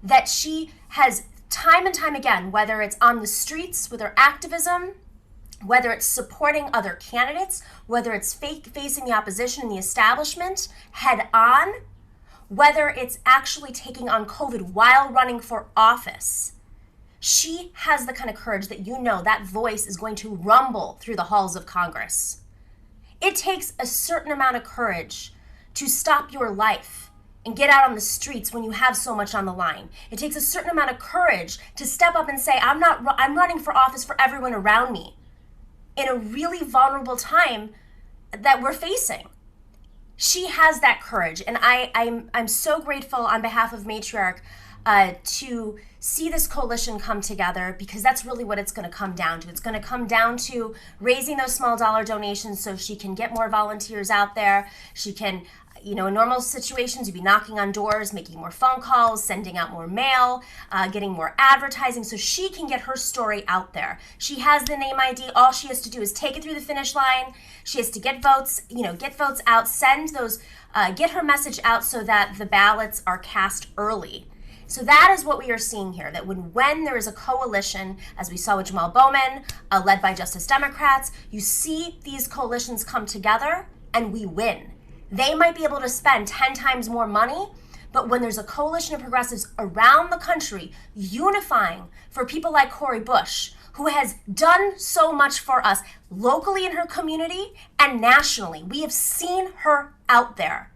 that she has time and time again, whether it's on the streets with her activism, whether it's supporting other candidates, whether it's facing the opposition and the establishment head on, whether it's actually taking on COVID while running for office. She has the kind of courage that that voice is going to rumble through the halls of Congress. It takes a certain amount of courage to stop your life and get out on the streets when you have so much on the line. It takes a certain amount of courage to step up and say, I'm running for office for everyone around me in a really vulnerable time that we're facing. She has that courage, and I'm so grateful on behalf of Matriarch to see this coalition come together, because that's really what it's going to come down to. It's going to come down to raising those small dollar donations so she can get more volunteers out there. She can, in normal situations, you'd be knocking on doors, making more phone calls, sending out more mail, getting more advertising so she can get her story out there. She has the name ID. All she has to do is take it through the finish line. She has to get votes, get votes out, send those, get her message out so that the ballots are cast early. So that is what we are seeing here, that when there is a coalition, as we saw with Jamal Bowman, led by Justice Democrats, you see these coalitions come together and we win. They might be able to spend 10 times more money, but when there's a coalition of progressives around the country unifying for people like Cori Bush, who has done so much for us locally in her community and nationally, we have seen her out there.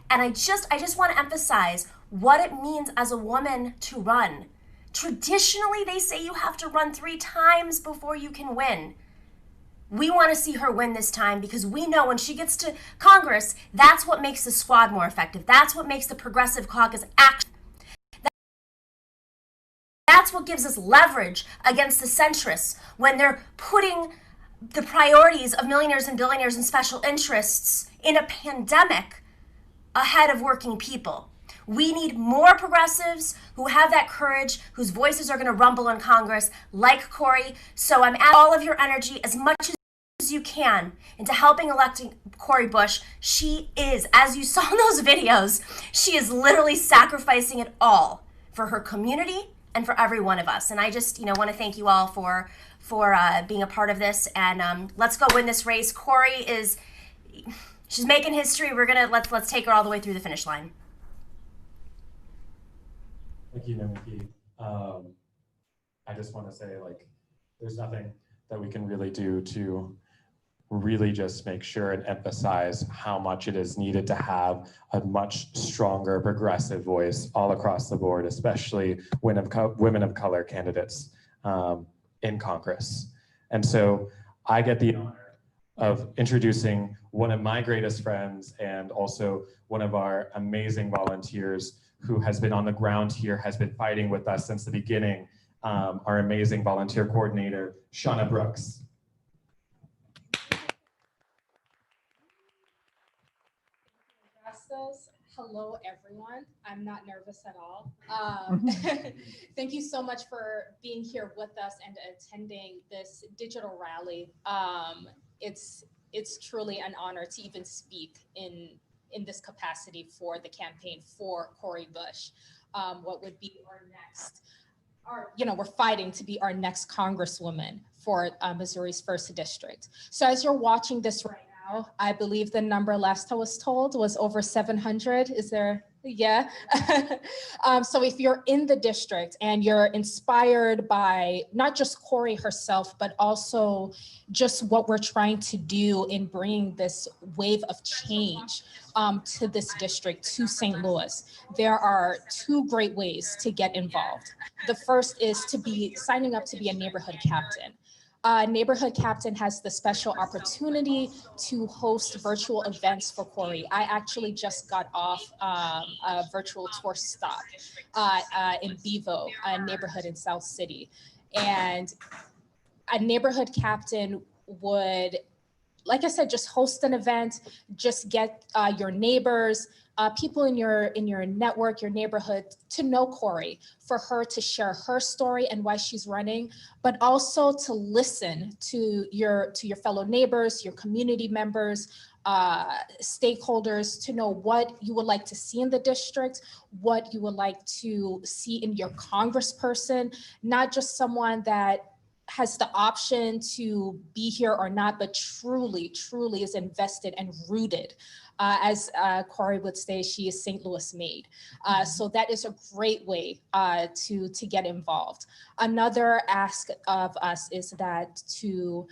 And I just want to emphasize what it means as a woman to run. Traditionally, they say you have to run 3 times before you can win. We want to see her win this time, because we know when she gets to Congress, that's what makes the squad more effective. That's what makes the Progressive Caucus act. That's what gives us leverage against the centrists when they're putting the priorities of millionaires and billionaires and special interests in a pandemic ahead of working people. We need more progressives who have that courage, whose voices are going to rumble in Congress, like Cori. So I'm adding all of your energy as much as you can into helping electing Cori Bush. She is, as you saw in those videos, she is literally sacrificing it all for her community and for every one of us. And I just, want to thank you all for being a part of this. And let's go win this race. Cori she's making history. We're gonna let's take her all the way through the finish line. Thank you, Namiki. I just want to say, there's nothing that we can really do to really just make sure and emphasize how much it is needed to have a much stronger progressive voice all across the board, especially women of color candidates in Congress. And so I get the honor of introducing one of my greatest friends and also one of our amazing volunteers who has been on the ground here, has been fighting with us since the beginning, our amazing volunteer coordinator, Shauna Brooks. Hello, everyone. I'm not nervous at all. Thank you so much for being here with us and attending this digital rally. It's truly an honor to even speak in this capacity for the campaign for Cori Bush. What would be our next, we're fighting to be our next Congresswoman for Missouri's 1st District. So as you're watching this right now, I believe the number last I was told was over 700. Is there? Yeah. So if you're in the district and you're inspired by not just Cori herself, but also just what we're trying to do in bringing this wave of change to this district, to St. Louis, there are 2 great ways to get involved. The first is to be signing up to be a neighborhood captain. Neighborhood Captain has the special opportunity to host virtual events for Cori. I actually just got off a virtual tour stop in Bevo, a neighborhood in South City. And a neighborhood captain would, like I said, just host an event, just get your neighbors, people in your network, your neighborhood, to know Cori, for her to share her story and why she's running, but also to listen to your fellow neighbors, your community members, stakeholders to know what you would like to see in the district, what you would like to see in your congressperson, not just someone that has the option to be here or not, but truly, truly is invested and rooted. As Cori would say, she is St. Louis made. So that is a great way to get involved. Another ask of us is that to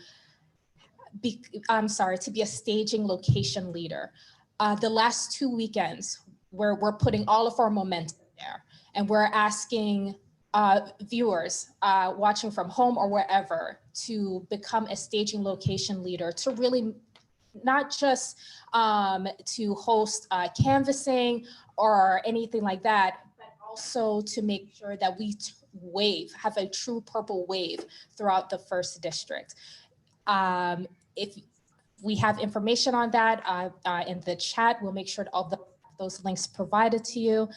be a staging location leader. The last 2 weekends, where we're putting all of our momentum there, and we're asking viewers watching from home or wherever to become a staging location leader, to really not just to host canvassing or anything like that, but also to make sure that we have a true purple wave throughout the first district. If we have information on that in the chat, we'll make sure to all those links provided to you.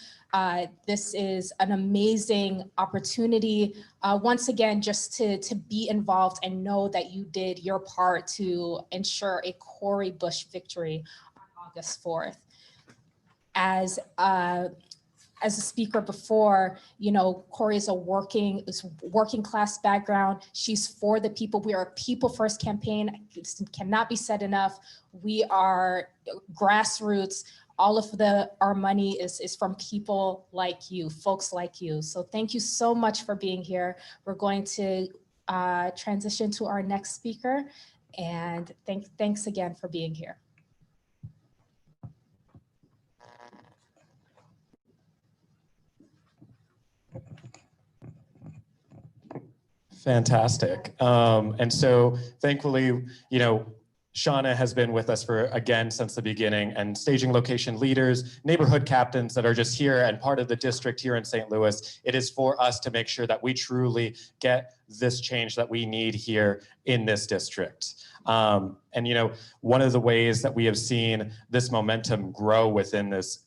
This is an amazing opportunity, once again, just to be involved and know that you did your part to ensure a Cori Bush victory on August 4th. As a speaker before, you know, Cori is working class background. She's for the people. We are a people first campaign. It cannot be said enough. We are grassroots. All of our money is from people like you, folks like you. So thank you so much for being here. We're going to transition to our next speaker, and thanks again for being here. Fantastic. And so thankfully, you know, Shauna has been with us since the beginning, and staging location leaders, neighborhood captains that are just here and part of the district here in St. Louis. It is for us to make sure that we truly get this change that we need here in this district. And you know, one of the ways that we have seen this momentum grow within this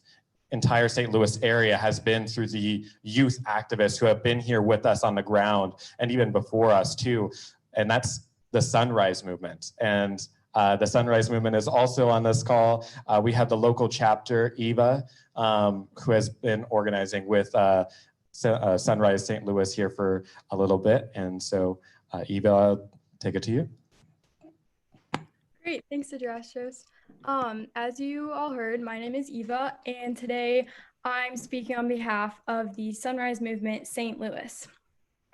entire St. Louis area has been through the youth activists who have been here with us on the ground, and even before us too. And that's the Sunrise Movement. And the Sunrise Movement is also on this call. We have the local chapter, Eva, who has been organizing with Sunrise St. Louis here for a little bit. And so Eva, I'll take it to you. Great, thanks, Adrastos. As you all heard, my name is Eva, and today I'm speaking on behalf of the Sunrise Movement St. Louis.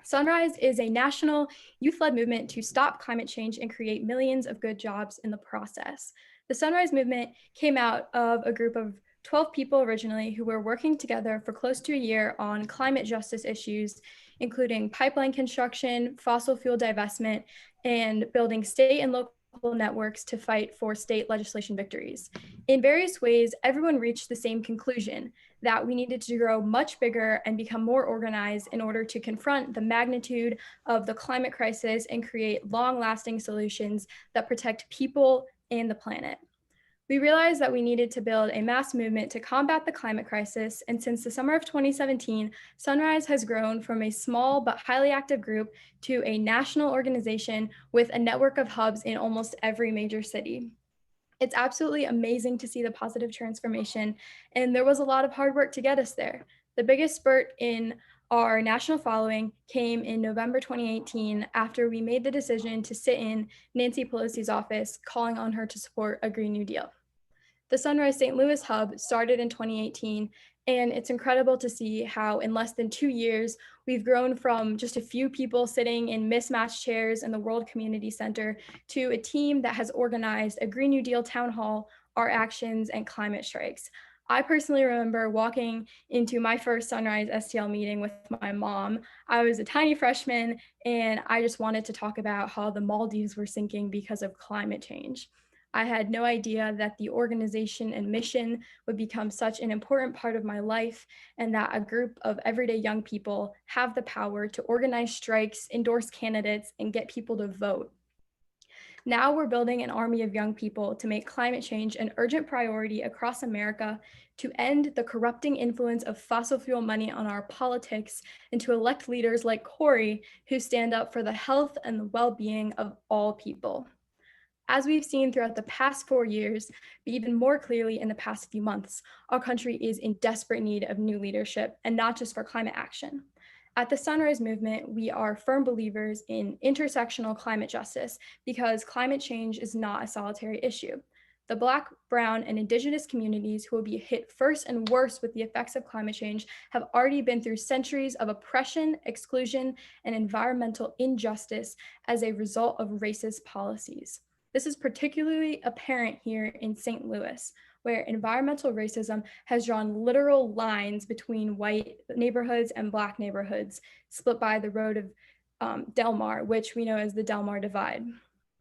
Sunrise is a national youth-led movement to stop climate change and create millions of good jobs in the process. The Sunrise Movement came out of a group of 12 people originally who were working together for close to a year on climate justice issues, including pipeline construction, fossil fuel divestment, and building state and local networks to fight for state legislation victories. In various ways, everyone reached the same conclusion, that we needed to grow much bigger and become more organized in order to confront the magnitude of the climate crisis and create long-lasting solutions that protect people and the planet. We realized that we needed to build a mass movement to combat the climate crisis, and since the summer of 2017, Sunrise has grown from a small but highly active group to a national organization with a network of hubs in almost every major city. It's absolutely amazing to see the positive transformation, and there was a lot of hard work to get us there. The biggest spurt in our national following came in November 2018 after we made the decision to sit in Nancy Pelosi's office, calling on her to support a Green New Deal. The Sunrise St. Louis Hub started in 2018, and it's incredible to see how in less than 2 years, we've grown from just a few people sitting in mismatched chairs in the World Community Center to a team that has organized a Green New Deal town hall, art actions, and climate strikes. I personally remember walking into my first Sunrise STL meeting with my mom. I was a tiny freshman, and I just wanted to talk about how the Maldives were sinking because of climate change. I had no idea that the organization and mission would become such an important part of my life, and that a group of everyday young people have the power to organize strikes, endorse candidates, and get people to vote. Now we're building an army of young people to make climate change an urgent priority across America, to end the corrupting influence of fossil fuel money on our politics, and to elect leaders like Cori who stand up for the health and the well-being of all people. As we've seen throughout the past 4 years, but even more clearly in the past few months, our country is in desperate need of new leadership, and not just for climate action. At the Sunrise Movement, we are firm believers in intersectional climate justice because climate change is not a solitary issue. The Black, Brown, and Indigenous communities who will be hit first and worst with the effects of climate change have already been through centuries of oppression, exclusion, and environmental injustice as a result of racist policies. This is particularly apparent here in St. Louis, where environmental racism has drawn literal lines between white neighborhoods and Black neighborhoods, split by the road of Del Mar, which we know as the Del Mar Divide.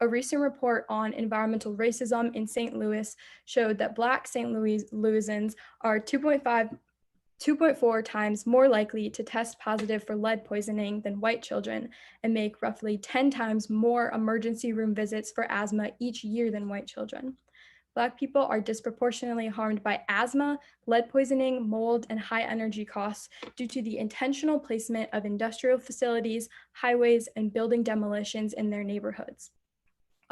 A recent report on environmental racism in St. Louis showed that Black St. Louisans are 2.4 times more likely to test positive for lead poisoning than white children and make roughly 10 times more emergency room visits for asthma each year than white children. Black people are disproportionately harmed by asthma, lead poisoning, mold, and high energy costs due to the intentional placement of industrial facilities, highways, and building demolitions in their neighborhoods.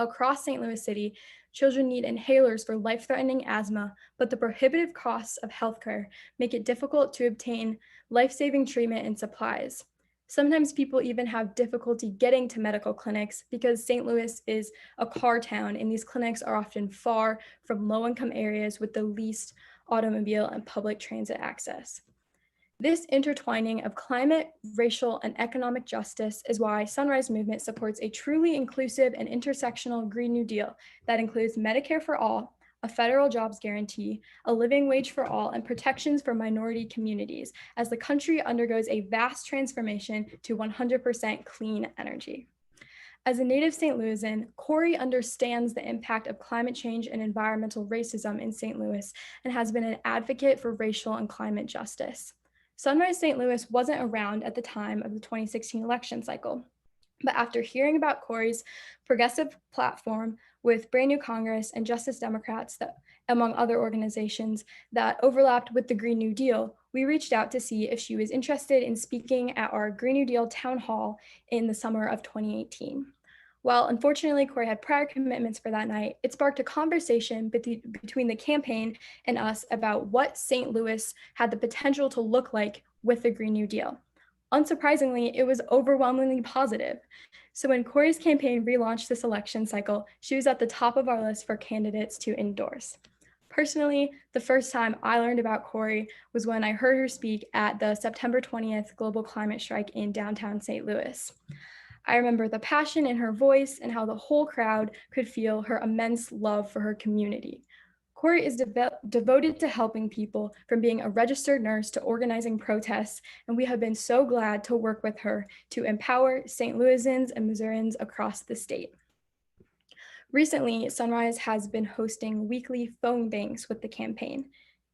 Across St. Louis City, children need inhalers for life-threatening asthma, but the prohibitive costs of healthcare make it difficult to obtain life-saving treatment and supplies. Sometimes people even have difficulty getting to medical clinics because St. Louis is a car town and these clinics are often far from low-income areas with the least automobile and public transit access. This intertwining of climate, racial, and economic justice is why Sunrise Movement supports a truly inclusive and intersectional Green New Deal that includes Medicare for all, a federal jobs guarantee, a living wage for all, and protections for minority communities as the country undergoes a vast transformation to 100% clean energy. As a native St. Louisan, Cori understands the impact of climate change and environmental racism in St. Louis and has been an advocate for racial and climate justice. Sunrise St. Louis wasn't around at the time of the 2016 election cycle, but after hearing about Cori's progressive platform with Brand New Congress and Justice Democrats, that, among other organizations that overlapped with the Green New Deal, we reached out to see if she was interested in speaking at our Green New Deal town hall in the summer of 2018. While unfortunately Cori had prior commitments for that night, it sparked a conversation between the campaign and us about what St. Louis had the potential to look like with the Green New Deal. Unsurprisingly, it was overwhelmingly positive. So when Cori's campaign relaunched this election cycle, she was at the top of our list for candidates to endorse. Personally, the first time I learned about Cori was when I heard her speak at the September 20th global climate strike in downtown St. Louis. I remember the passion in her voice and how the whole crowd could feel her immense love for her community. Cori is devoted to helping people, from being a registered nurse to organizing protests, and we have been so glad to work with her to empower St. Louisans and Missourians across the state. Recently, Sunrise has been hosting weekly phone banks with the campaign.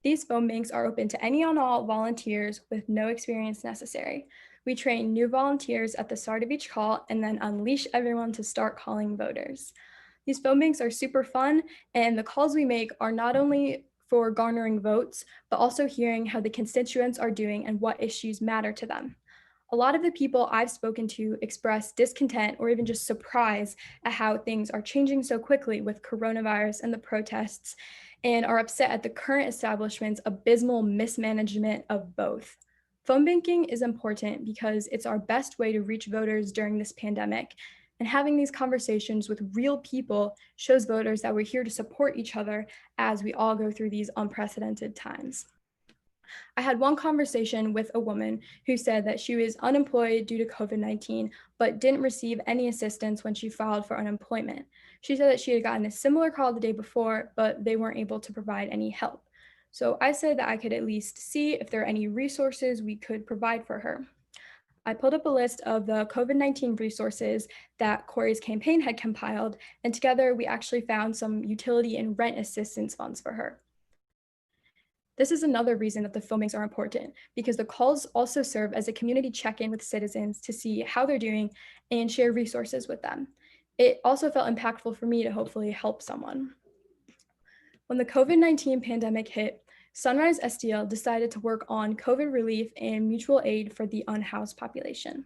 These phone banks are open to any and all volunteers with no experience necessary. We train new volunteers at the start of each call and then unleash everyone to start calling voters. These phone banks are super fun, and the calls we make are not only for garnering votes, but also hearing how the constituents are doing and what issues matter to them. A lot of the people I've spoken to express discontent or even just surprise at how things are changing so quickly with coronavirus and the protests, and are upset at the current establishment's abysmal mismanagement of both. Phone banking is important because it's our best way to reach voters during this pandemic, and having these conversations with real people shows voters that we're here to support each other as we all go through these unprecedented times. I had one conversation with a woman who said that she was unemployed due to COVID-19, but didn't receive any assistance when she filed for unemployment. She said that she had gotten a similar call the day before, but they weren't able to provide any help. So I said that I could at least see if there are any resources we could provide for her. I pulled up a list of the COVID-19 resources that Cori's campaign had compiled, and together we actually found some utility and rent assistance funds for her. This is another reason that the phone banks are important, because the calls also serve as a community check-in with citizens to see how they're doing and share resources with them. It also felt impactful for me to hopefully help someone. When the COVID-19 pandemic hit, Sunrise STL decided to work on COVID relief and mutual aid for the unhoused population.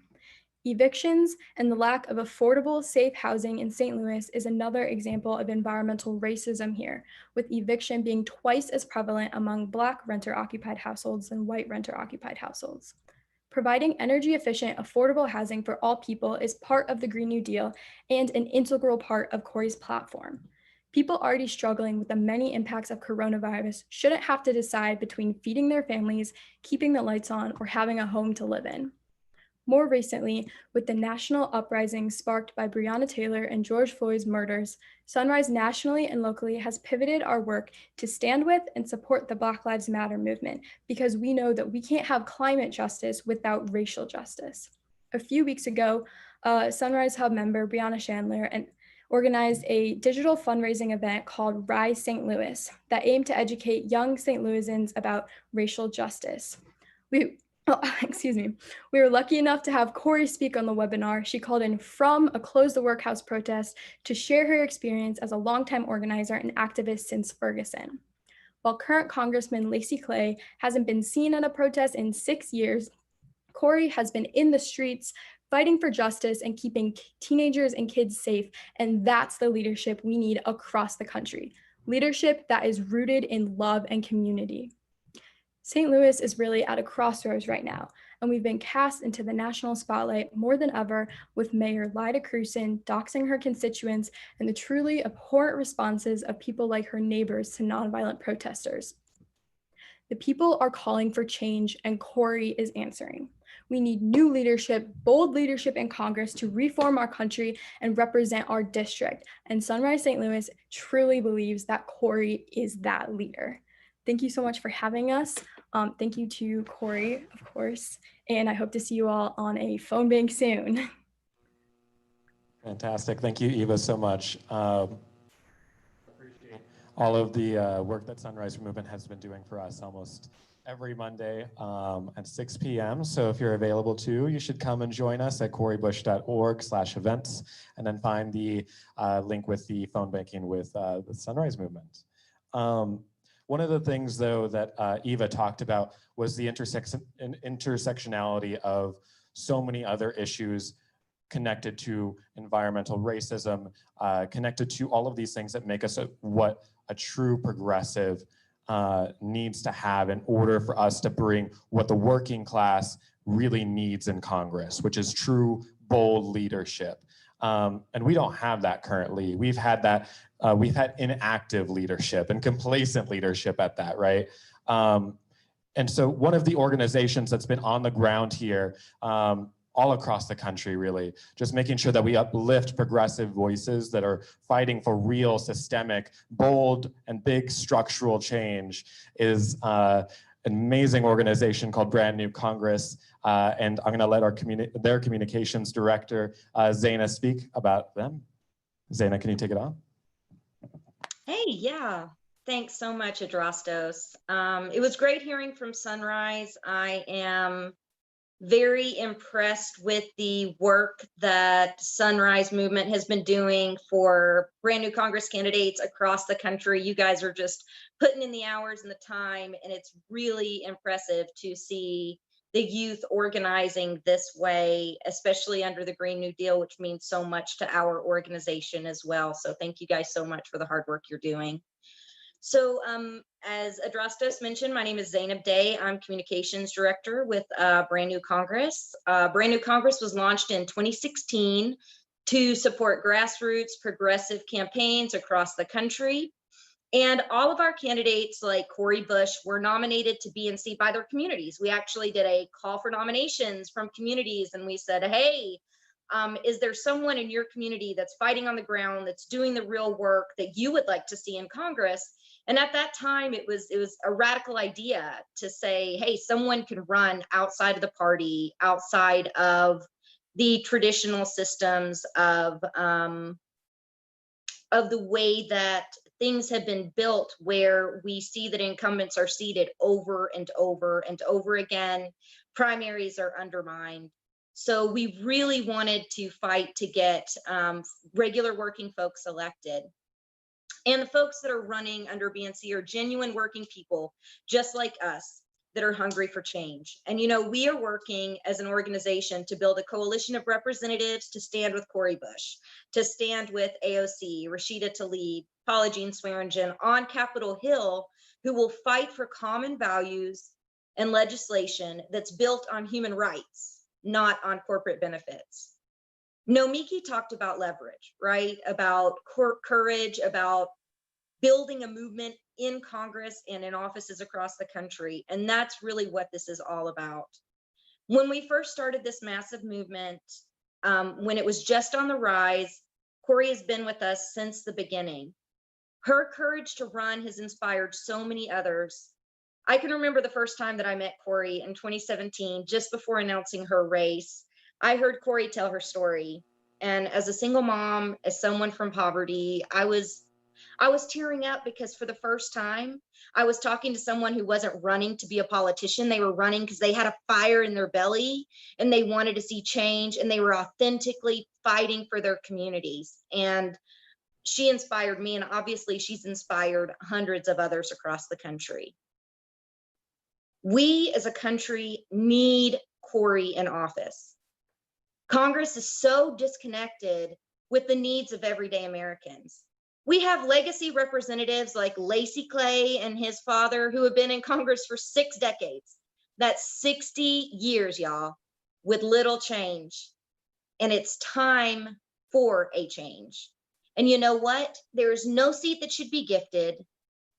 Evictions and the lack of affordable, safe housing in St. Louis is another example of environmental racism here, with eviction being twice as prevalent among Black renter-occupied households than white renter-occupied households. Providing energy-efficient, affordable housing for all people is part of the Green New Deal and an integral part of Cori's platform. People already struggling with the many impacts of coronavirus shouldn't have to decide between feeding their families, keeping the lights on, or having a home to live in. More recently, with the national uprising sparked by Breonna Taylor and George Floyd's murders, Sunrise nationally and locally has pivoted our work to stand with and support the Black Lives Matter movement because we know that we can't have climate justice without racial justice. A few weeks ago, Sunrise Hub member Brianna Chandler organized a digital fundraising event called Rise St. Louis that aimed to educate young St. Louisans about racial justice. Excuse me. We were lucky enough to have Cori speak on the webinar. She called in from a Close the Workhouse protest to share her experience as a longtime organizer and activist since Ferguson. While current Congressman Lacey Clay hasn't been seen at a protest in 6 years, Cori has been in the streets fighting for justice and keeping teenagers and kids safe, and that's the leadership we need across the country. Leadership that is rooted in love and community. St. Louis is really at a crossroads right now, and we've been cast into the national spotlight more than ever with Mayor Lyda Crewson doxing her constituents and the truly abhorrent responses of people like her neighbors to nonviolent protesters. The people are calling for change, and Cori is answering. We need new leadership, bold leadership in Congress to reform our country and represent our district. And Sunrise St. Louis truly believes that Cori is that leader. Thank you so much for having us. Thank you to Cori, of course, and I hope to see you all on a phone bank soon. Fantastic. Thank you, Eva, so much. Appreciate all of the work that Sunrise Movement has been doing for us almost every Monday at 6 p.m. So if you're available too, you should come and join us at coribush.org/events and then find the link with the phone banking with the Sunrise Movement. One of the things, though, that Eva talked about was the intersectionality of so many other issues connected to environmental racism, connected to all of these things that make us what a true progressive needs to have in order for us to bring what the working class really needs in Congress, which is true, bold leadership. And we don't have that currently. We've had that. We've had inactive leadership and complacent leadership at that, right? And so one of the organizations that's been on the ground here, all across the country really, just making sure that we uplift progressive voices that are fighting for real systemic, bold, and big structural change is an amazing organization called Brand New Congress. And I'm gonna let their communications director, Zaina, speak about them. Zaina, can you take it on? Hey, yeah. Thanks so much, Adrastos. It was great hearing from Sunrise. I am very impressed with the work that Sunrise Movement has been doing for brand new Congress candidates across the country. You guys are just putting in the hours and the time, and it's really impressive to see the youth organizing this way, especially under the Green New Deal, which means so much to our organization as well. So thank you guys so much for the hard work you're doing. So as Adrastos mentioned, my name is Zainab Day. I'm communications director with Brand New Congress. Brand New Congress was launched in 2016 to support grassroots progressive campaigns across the country. And all of our candidates, like Cori Bush, were nominated to BNC by their communities. We actually did a call for nominations from communities, and we said, hey, is there someone in your community that's fighting on the ground, that's doing the real work that you would like to see in Congress? And at that time, it was a radical idea to say, hey, someone can run outside of the party, outside of the traditional systems of the way that things have been built, where we see that incumbents are seated over and over and over again. Primaries are undermined. So we really wanted to fight to get regular working folks elected. And the folks that are running under BNC are genuine working people, just like us. that are hungry for change. And, we are working as an organization to build a coalition of representatives to stand with Cori Bush, to stand with AOC, Rashida Tlaib, Paula Jean Swearingen on Capitol Hill, who will fight for common values and legislation that's built on human rights, not on corporate benefits. Nomiki talked about leverage, right? About courage, about building a movement in Congress and in offices across the country. And that's really what this is all about. When we first started this massive movement, when it was just on the rise, Cori has been with us since the beginning. Her courage to run has inspired so many others. I can remember the first time that I met Cori in 2017, just before announcing her race. I heard Cori tell her story. And as a single mom, as someone from poverty, I was tearing up because for the first time, I was talking to someone who wasn't running to be a politician. They were running because they had a fire in their belly and they wanted to see change, and they were authentically fighting for their communities. And she inspired me, and obviously she's inspired hundreds of others across the country. We as a country need Cori in office. Congress is so disconnected with the needs of everyday Americans. We have legacy representatives like Lacey Clay and his father who have been in Congress for 6 decades. That's 60 years, y'all, with little change. And it's time for a change. And you know what? There is no seat that should be gifted.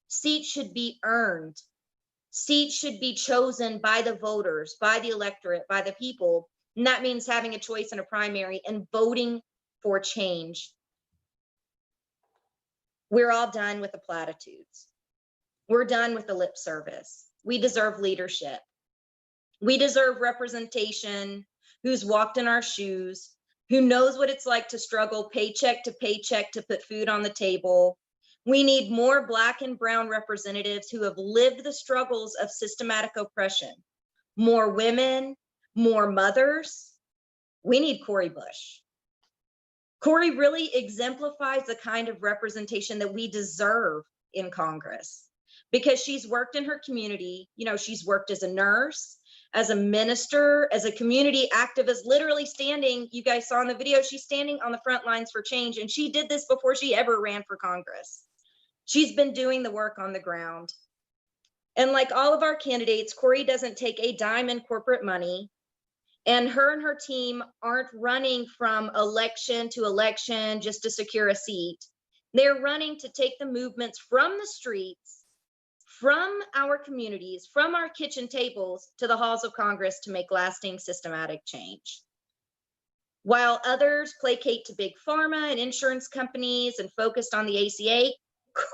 Seats should be earned. Seats should be chosen by the voters, by the electorate, by the people. And that means having a choice in a primary and voting for change. We're all done with the platitudes. We're done with the lip service. We deserve leadership. We deserve representation who's walked in our shoes, who knows what it's like to struggle paycheck to put food on the table. We need more Black and brown representatives who have lived the struggles of systematic oppression. More women, more mothers. We need Cori Bush. Cori really exemplifies the kind of representation that we deserve in Congress because she's worked in her community. She's worked as a nurse, as a minister, as a community activist, literally standing, you guys saw in the video, she's standing on the front lines for change. And she did this before she ever ran for Congress. She's been doing the work on the ground. And like all of our candidates, Cori doesn't take a dime in corporate money. And her team aren't running from election to election just to secure a seat. They're running to take the movements from the streets, from our communities, from our kitchen tables to the halls of Congress to make lasting systematic change. While others placate to big pharma and insurance companies and focused on the ACA,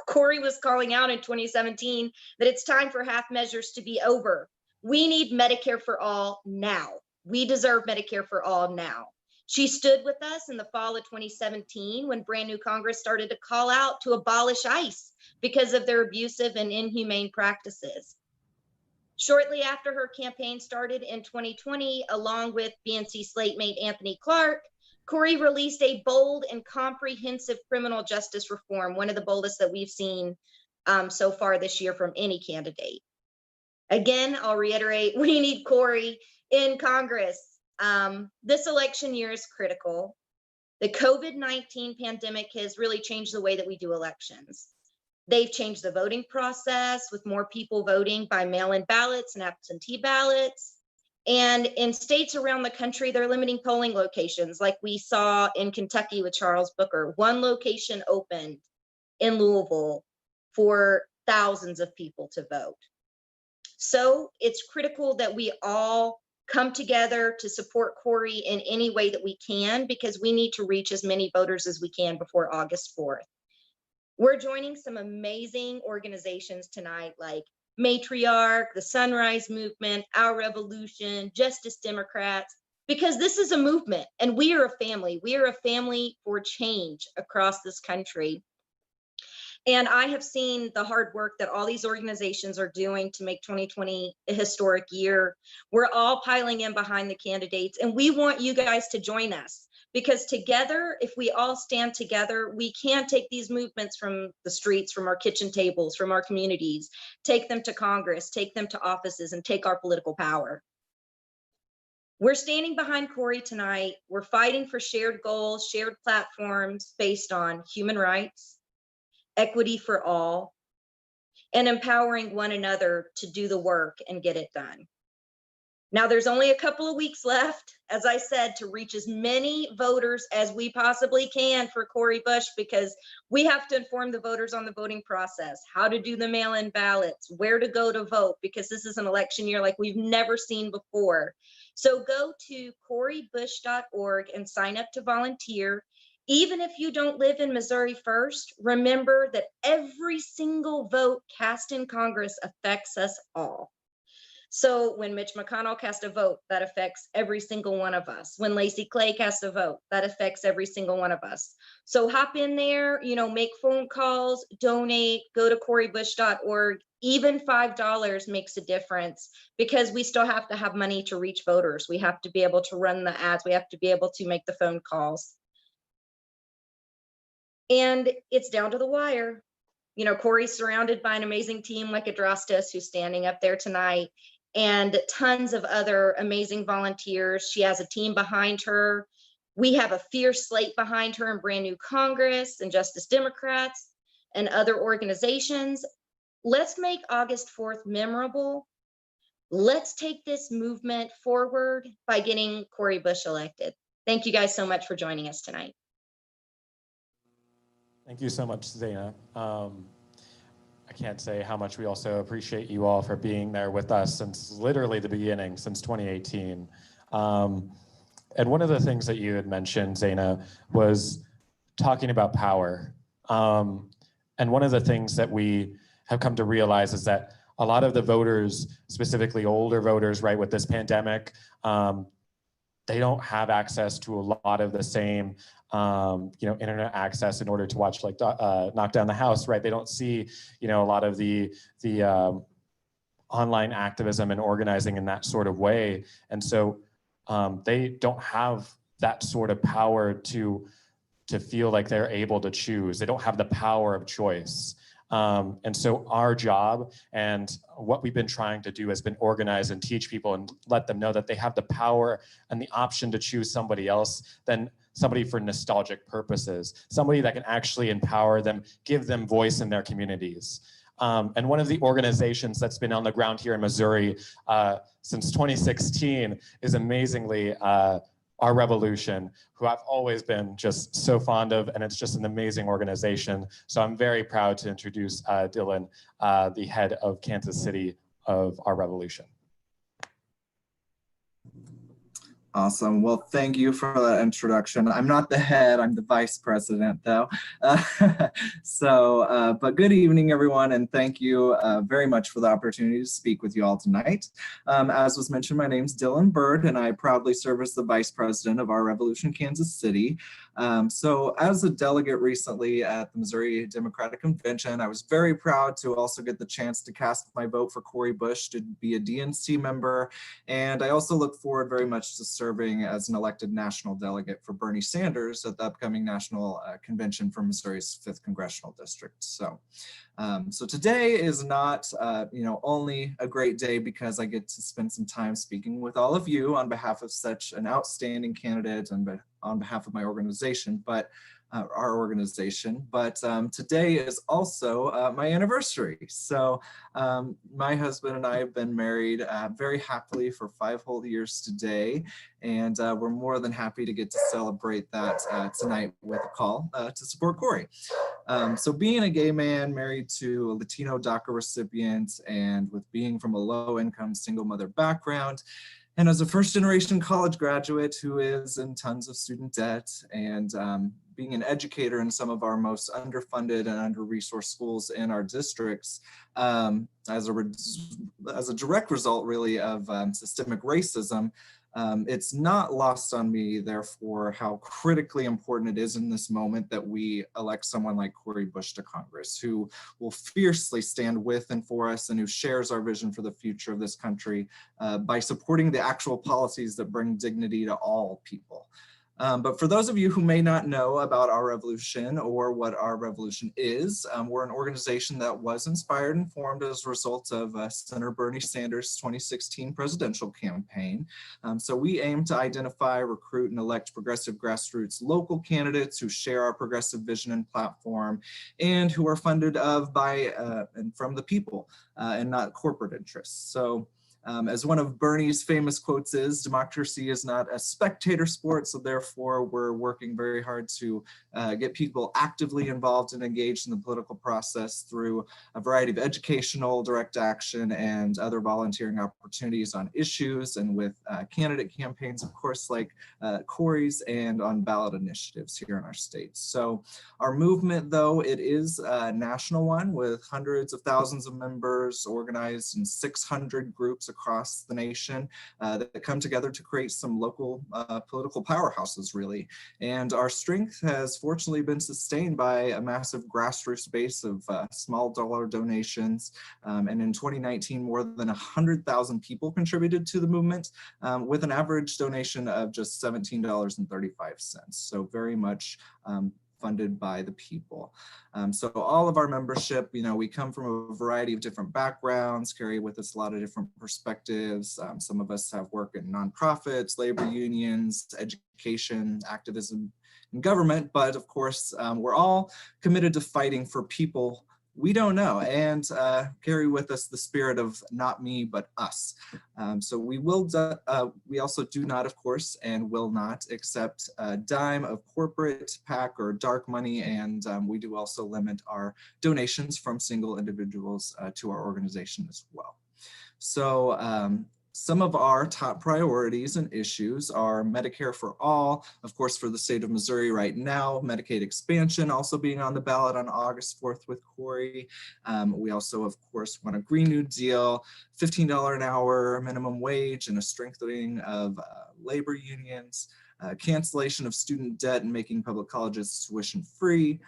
Cori was calling out in 2017 that it's time for half measures to be over. We need Medicare for all now. We deserve Medicare for all now. She stood with us in the fall of 2017 when brand new Congress started to call out to abolish ICE because of their abusive and inhumane practices. Shortly after her campaign started in 2020, along with BNC slate mate Anthony Clark, Cori released a bold and comprehensive criminal justice reform, one of the boldest that we've seen so far this year from any candidate. Again, I'll reiterate, we need Cori in Congress. This election year is critical. The COVID-19 pandemic has really changed the way that we do elections. They've changed the voting process with more people voting by mail-in ballots and absentee ballots. And in states around the country, they're limiting polling locations like we saw in Kentucky with Charles Booker. One location opened in Louisville for thousands of people to vote. So it's critical that we all come together to support Cori in any way that we can, because we need to reach as many voters as we can before August 4th. We're joining some amazing organizations tonight, like Matriarch, the Sunrise Movement, Our Revolution, Justice Democrats, because this is a movement and we are a family. We are a family for change across this country. And I have seen the hard work that all these organizations are doing to make 2020 a historic year. We're all piling in behind the candidates, and we want you guys to join us Because together, if we all stand together, we can take these movements from the streets, from our kitchen tables, from our communities, take them to Congress, take them to offices, and take our political power. We're standing behind Cori tonight. We're fighting for shared goals, shared platforms based on human rights, equity for all, and empowering one another to do the work and get it done. Now, there's only a couple of weeks left, as I said, to reach as many voters as we possibly can for Cori Bush, because we have to inform the voters on the voting process, how to do the mail-in ballots, where to go to vote, because this is an election year like we've never seen before. So go to coribush.org and sign up to volunteer. Even if you don't live in Missouri first, remember that every single vote cast in Congress affects us all. So when Mitch McConnell cast a vote, that affects every single one of us. When Lacey Clay cast a vote, that affects every single one of us. So hop in there, make phone calls, donate, go to coribush.org. Even $5 makes a difference, because we still have to have money to reach voters. We have to be able to run the ads. We have to be able to make the phone calls. And it's down to the wire. Cori's surrounded by an amazing team like Adrastos, who's standing up there tonight, and tons of other amazing volunteers. She has a team behind her. We have a fierce slate behind her in Brand New Congress and Justice Democrats and other organizations. Let's make August 4th memorable. Let's take this movement forward by getting Cori Bush elected. Thank you guys so much for joining us tonight. Thank you so much, Zaina. I can't say how much we also appreciate you all for being there with us since literally the beginning, since 2018. And one of the things that you had mentioned, Zaina, was talking about power. And one of the things that we have come to realize is that a lot of the voters, specifically older voters, right, with this pandemic, they don't have access to a lot of the same internet access in order to watch like Knock Down the House, right? They don't see, a lot of the online activism and organizing in that sort of way. And so they don't have that sort of power to feel like they're able to choose. They don't have the power of choice. And so our job and what we've been trying to do has been organize and teach people and let them know that they have the power and the option to choose somebody else than somebody for nostalgic purposes, somebody that can actually empower them, give them voice in their communities. And one of the organizations that's been on the ground here in Missouri since 2016 is amazingly Our Revolution, who I've always been just so fond of, and it's just an amazing organization. So I'm very proud to introduce Dylan, the head of Kansas City of Our Revolution. Awesome. Well, thank you for that introduction. I'm not the head, I'm the vice president though. But good evening, everyone, and thank you very much for the opportunity to speak with you all tonight. As was mentioned, my name's Dylan Bird, and I proudly serve as the vice president of Our Revolution Kansas City. So as a delegate recently at the Missouri Democratic Convention, I was very proud to also get the chance to cast my vote for Cori Bush to be a DNC member. And I also look forward very much to serving as an elected national delegate for Bernie Sanders at the upcoming national convention for Missouri's 5th Congressional District. So today is not, only a great day because I get to spend some time speaking with all of you on behalf of such an outstanding candidate and on behalf of my organization, but our organization. But today is also my anniversary. So my husband and I have been married very happily for 5 whole years today. And we're more than happy to get to celebrate that tonight with a call to support Cori. So being a gay man married to a Latino DACA recipient and with being from a low-income single mother background, and as a first-generation college graduate who is in tons of student debt and being an educator in some of our most underfunded and under-resourced schools in our districts, as a direct result really of systemic racism, it's not lost on me, therefore, how critically important it is in this moment that we elect someone like Cori Bush to Congress, who will fiercely stand with and for us and who shares our vision for the future of this country by supporting the actual policies that bring dignity to all people. But for those of you who may not know about Our Revolution or what Our Revolution is, we're an organization that was inspired and formed as a result of Senator Bernie Sanders' 2016 presidential campaign. So we aim to identify, recruit, and elect progressive grassroots local candidates who share our progressive vision and platform and who are funded of by and from the people and not corporate interests. So as one of Bernie's famous quotes is, democracy is not a spectator sport, so therefore we're working very hard to get people actively involved and engaged in the political process through a variety of educational, direct action, and other volunteering opportunities on issues and with candidate campaigns, of course, like Cori's, and on ballot initiatives here in our state. So our movement, though, it is a national one with hundreds of thousands of members organized in 600 groups across the nation that come together to create some local political powerhouses, really. And our strength has fortunately been sustained by a massive grassroots base of small dollar donations. And in 2019, more than 100,000 people contributed to the movement with an average donation of just $17.35. So very much funded by the people. So all of our membership, we come from a variety of different backgrounds, carry with us a lot of different perspectives. Some of us have worked in nonprofits, labor unions, education, activism, and government, but of course, we're all committed to fighting for people we don't know, and carry with us the spirit of not me, but us. So we also do not, of course, and will not accept a dime of corporate, PAC, or dark money, and we do also limit our donations from single individuals to our organization as well. So some of our top priorities and issues are Medicare for all, of course, for the state of Missouri right now, Medicaid expansion also being on the ballot on August 4th with Cori. We also, of course, want a Green New Deal, $15 an hour minimum wage, and a strengthening of labor unions, cancellation of student debt and making public colleges tuition free,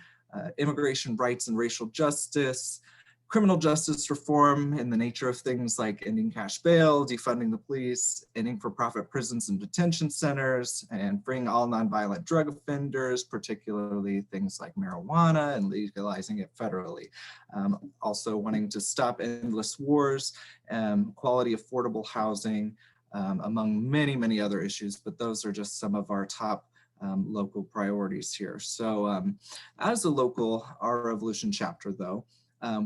immigration rights and racial justice, criminal justice reform in the nature of things like ending cash bail, defunding the police, ending for-profit prisons and detention centers, and freeing all nonviolent drug offenders, particularly things like marijuana, and legalizing it federally. Also wanting to stop endless wars, quality affordable housing, among many, many other issues, but those are just some of our top local priorities here. So as a local Our Revolution chapter, though,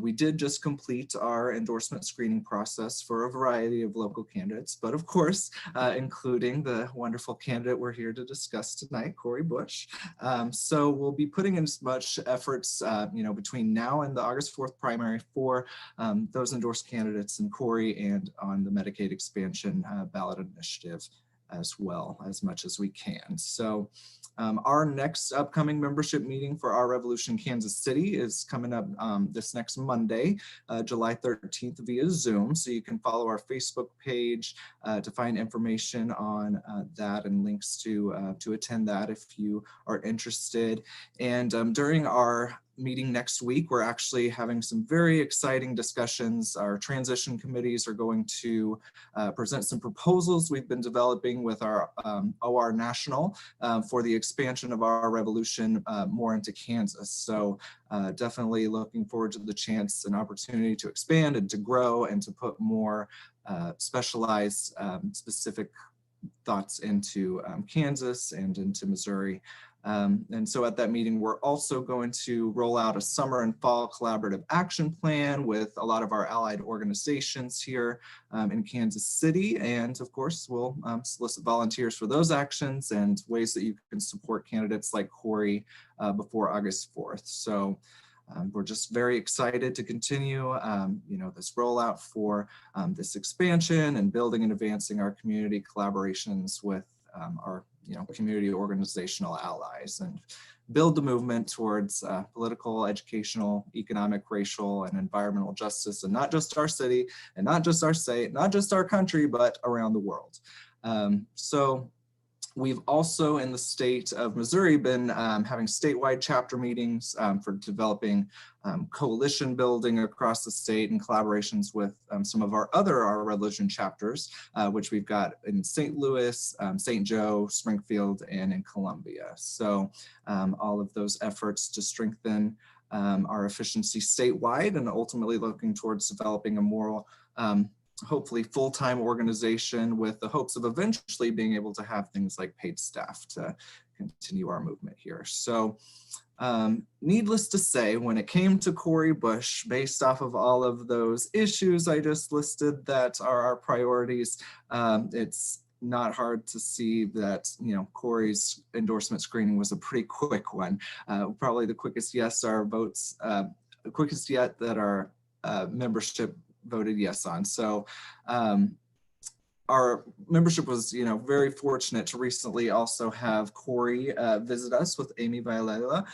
we did just complete our endorsement screening process for a variety of local candidates, but of course, including the wonderful candidate we're here to discuss tonight, Cori Bush. So we'll be putting in as much efforts, between now and the August 4th primary for those endorsed candidates and Cori, and on the Medicaid expansion ballot initiative as well, as much as we can. So our next upcoming membership meeting for Our Revolution Kansas City is coming up this next Monday, July 13th via Zoom. So you can follow our Facebook page to find information on that and links to attend that if you are interested. And during our meeting next week, we're actually having some very exciting discussions. Our transition committees are going to present some proposals we've been developing with our OR National for the expansion of Our Revolution more into Kansas. So definitely looking forward to the chance and opportunity to expand and to grow and to put more specialized, specific thoughts into Kansas and into Missouri. And so at that meeting, we're also going to roll out a summer and fall collaborative action plan with a lot of our allied organizations here in Kansas City. And of course, we'll solicit volunteers for those actions and ways that you can support candidates like Cori before August 4th. So we're just very excited to continue, this rollout for this expansion and building and advancing our community collaborations with our community organizational allies, and build the movement towards political, educational, economic, racial, and environmental justice, and not just our city, and not just our state, not just our country, but around the world. So We've also in the state of Missouri been having statewide chapter meetings for developing coalition building across the state and collaborations with some of our Revolution chapters, which we've got in St. Louis, St. Joe, Springfield, and in Columbia. So all of those efforts to strengthen our efficiency statewide and ultimately looking towards developing a more hopefully full-time organization with the hopes of eventually being able to have things like paid staff to continue our movement here. So needless to say, when it came to Cori Bush, based off of all of those issues I just listed that are our priorities, it's not hard to see that, you know, Cori's endorsement screening was a pretty quick one. Probably the quickest yes our votes, quickest yet that our membership voted yes on. So our membership was, you know, very fortunate to recently also have Cori visit us with Amy Violela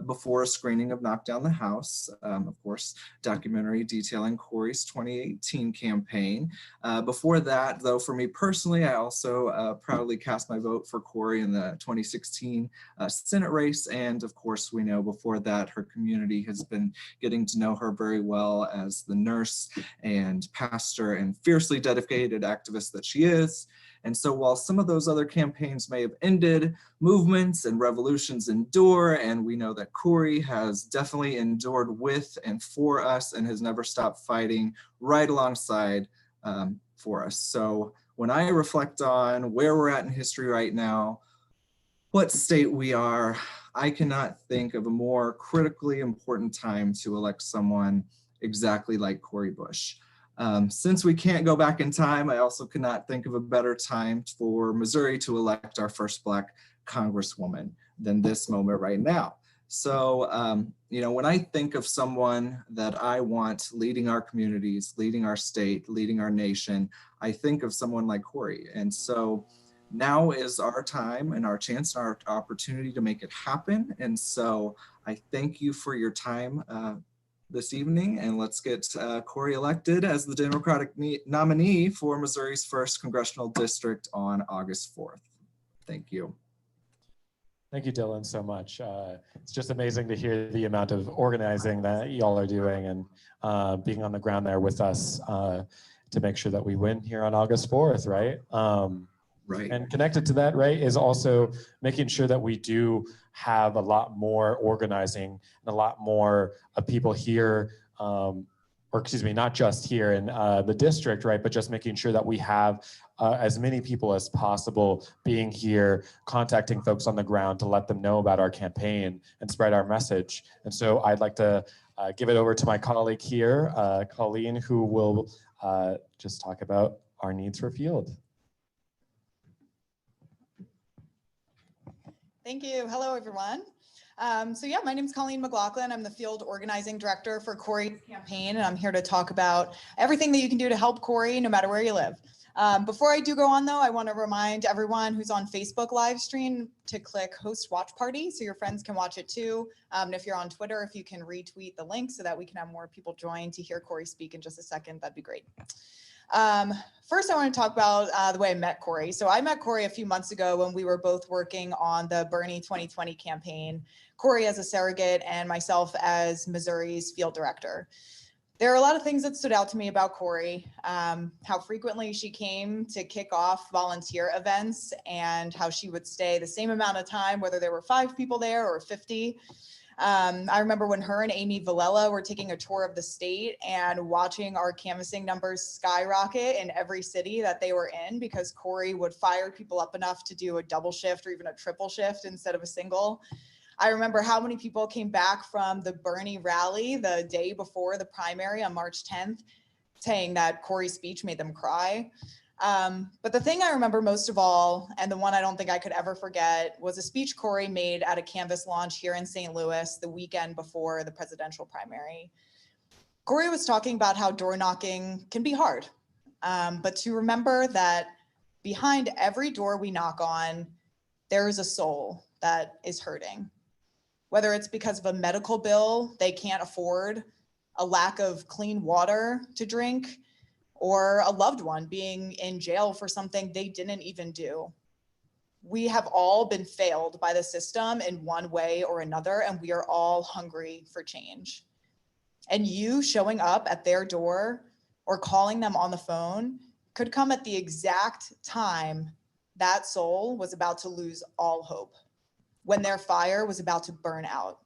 before a screening of Knock Down the House, of course, documentary detailing Cori's 2018 campaign. Before that, though, for me personally, I also proudly cast my vote for Cori in the 2016 Senate race. And of course, we know before that, her community has been getting to know her very well as the nurse and pastor and fiercely dedicated activist that she is. And so while some of those other campaigns may have ended, movements and revolutions endure, and we know that Cori has definitely endured with and for us and has never stopped fighting right alongside for us. So when I reflect on where we're at in history right now, what state we are, I cannot think of a more critically important time to elect someone exactly like Cori Bush. Since we can't go back in time, I also cannot think of a better time for Missouri to elect our first Black Congresswoman than this moment right now. So, you know, when I think of someone that I want leading our communities, leading our state, leading our nation, I think of someone like Cori. And so now is our time and our chance, our opportunity to make it happen. And so I thank you for your time this evening, and let's get Cori elected as the Democratic nominee for Missouri's 1st Congressional District on August 4th. Thank you. Thank you, Dylan, so much. It's just amazing to hear the amount of organizing that y'all are doing and being on the ground there with us to make sure that we win here on August 4th, right? Right. And connected to that, right, is also making sure that we do have a lot more organizing and a lot more people here, or excuse me, not just here in the district, right, but just making sure that we have as many people as possible being here, contacting folks on the ground to let them know about our campaign and spread our message. And so I'd like to give it over to my colleague here, Colleen, who will just talk about our needs for field. Thank you. Hello, everyone. So yeah, my name is Colleen McLaughlin. I'm the field organizing director for Cori's campaign, and I'm here to talk about everything that you can do to help Cori no matter where you live. Before I do go on, though, I want to remind everyone who's on Facebook live stream to click host watch party so your friends can watch it too. And if you're on Twitter, if you can retweet the link so that we can have more people join to hear Cori speak in just a second, that'd be great. First, I want to talk about the way I met Cori. So I met Cori a few months ago when we were both working on the Bernie 2020 campaign, Cori as a surrogate and myself as Missouri's field director. There are a lot of things that stood out to me about Cori, how frequently she came to kick off volunteer events and how she would stay the same amount of time, whether there were 5 people there or 50. I remember when her and Amy Violela were taking a tour of the state and watching our canvassing numbers skyrocket in every city that they were in because Cori would fire people up enough to do a double shift or even a triple shift instead of a single. I remember how many people came back from the Bernie rally the day before the primary on March 10th, saying that Cori's speech made them cry. But the thing I remember most of all, and the one I don't think I could ever forget, was a speech Cori made at a canvas launch here in St. Louis the weekend before the presidential primary. Cori was talking about how door knocking can be hard, but to remember that behind every door we knock on, there is a soul that is hurting. Whether it's because of a medical bill they can't afford, a lack of clean water to drink, or a loved one being in jail for something they didn't even do. We have all been failed by the system in one way or another, and we are all hungry for change. And you showing up at their door or calling them on the phone could come at the exact time that soul was about to lose all hope, when their fire was about to burn out.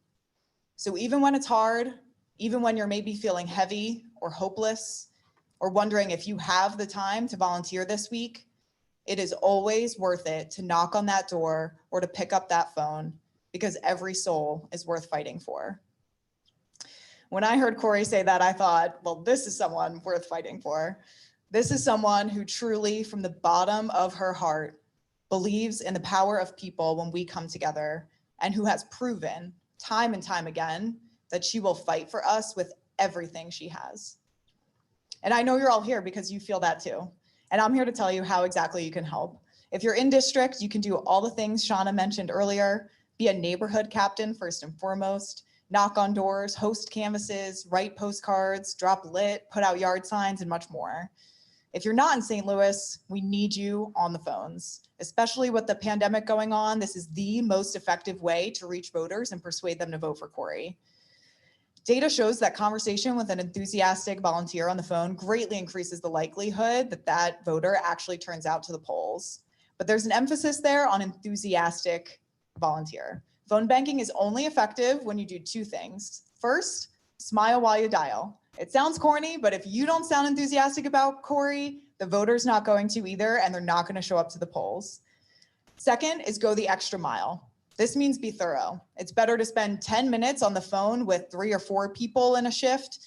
So even when it's hard, even when you're maybe feeling heavy or hopeless, or wondering if you have the time to volunteer this week, it is always worth it to knock on that door or to pick up that phone, because every soul is worth fighting for. When I heard Cori say that, I thought, well, this is someone worth fighting for. This is someone who truly, from the bottom of her heart, believes in the power of people when we come together, and who has proven time and time again that she will fight for us with everything she has. And I know you're all here because you feel that too. And I'm here to tell you how exactly you can help. If you're in district, you can do all the things Shauna mentioned earlier. Be a neighborhood captain first and foremost. Knock on doors, host canvases, write postcards, drop lit, put out yard signs, and much more. If you're not in St. Louis, we need you on the phones. Especially with the pandemic going on, this is the most effective way to reach voters and persuade them to vote for Cori. Data shows that conversation with an enthusiastic volunteer on the phone greatly increases the likelihood that that voter actually turns out to the polls. But there's an emphasis there on enthusiastic volunteer. Phone banking is only effective when you do two things. First, smile while you dial. It sounds corny, but if you don't sound enthusiastic about Cori, the voter's not going to either, and they're not going to show up to the polls. Second is go the extra mile. This means be thorough. It's better to spend 10 minutes on the phone with 3 or 4 people in a shift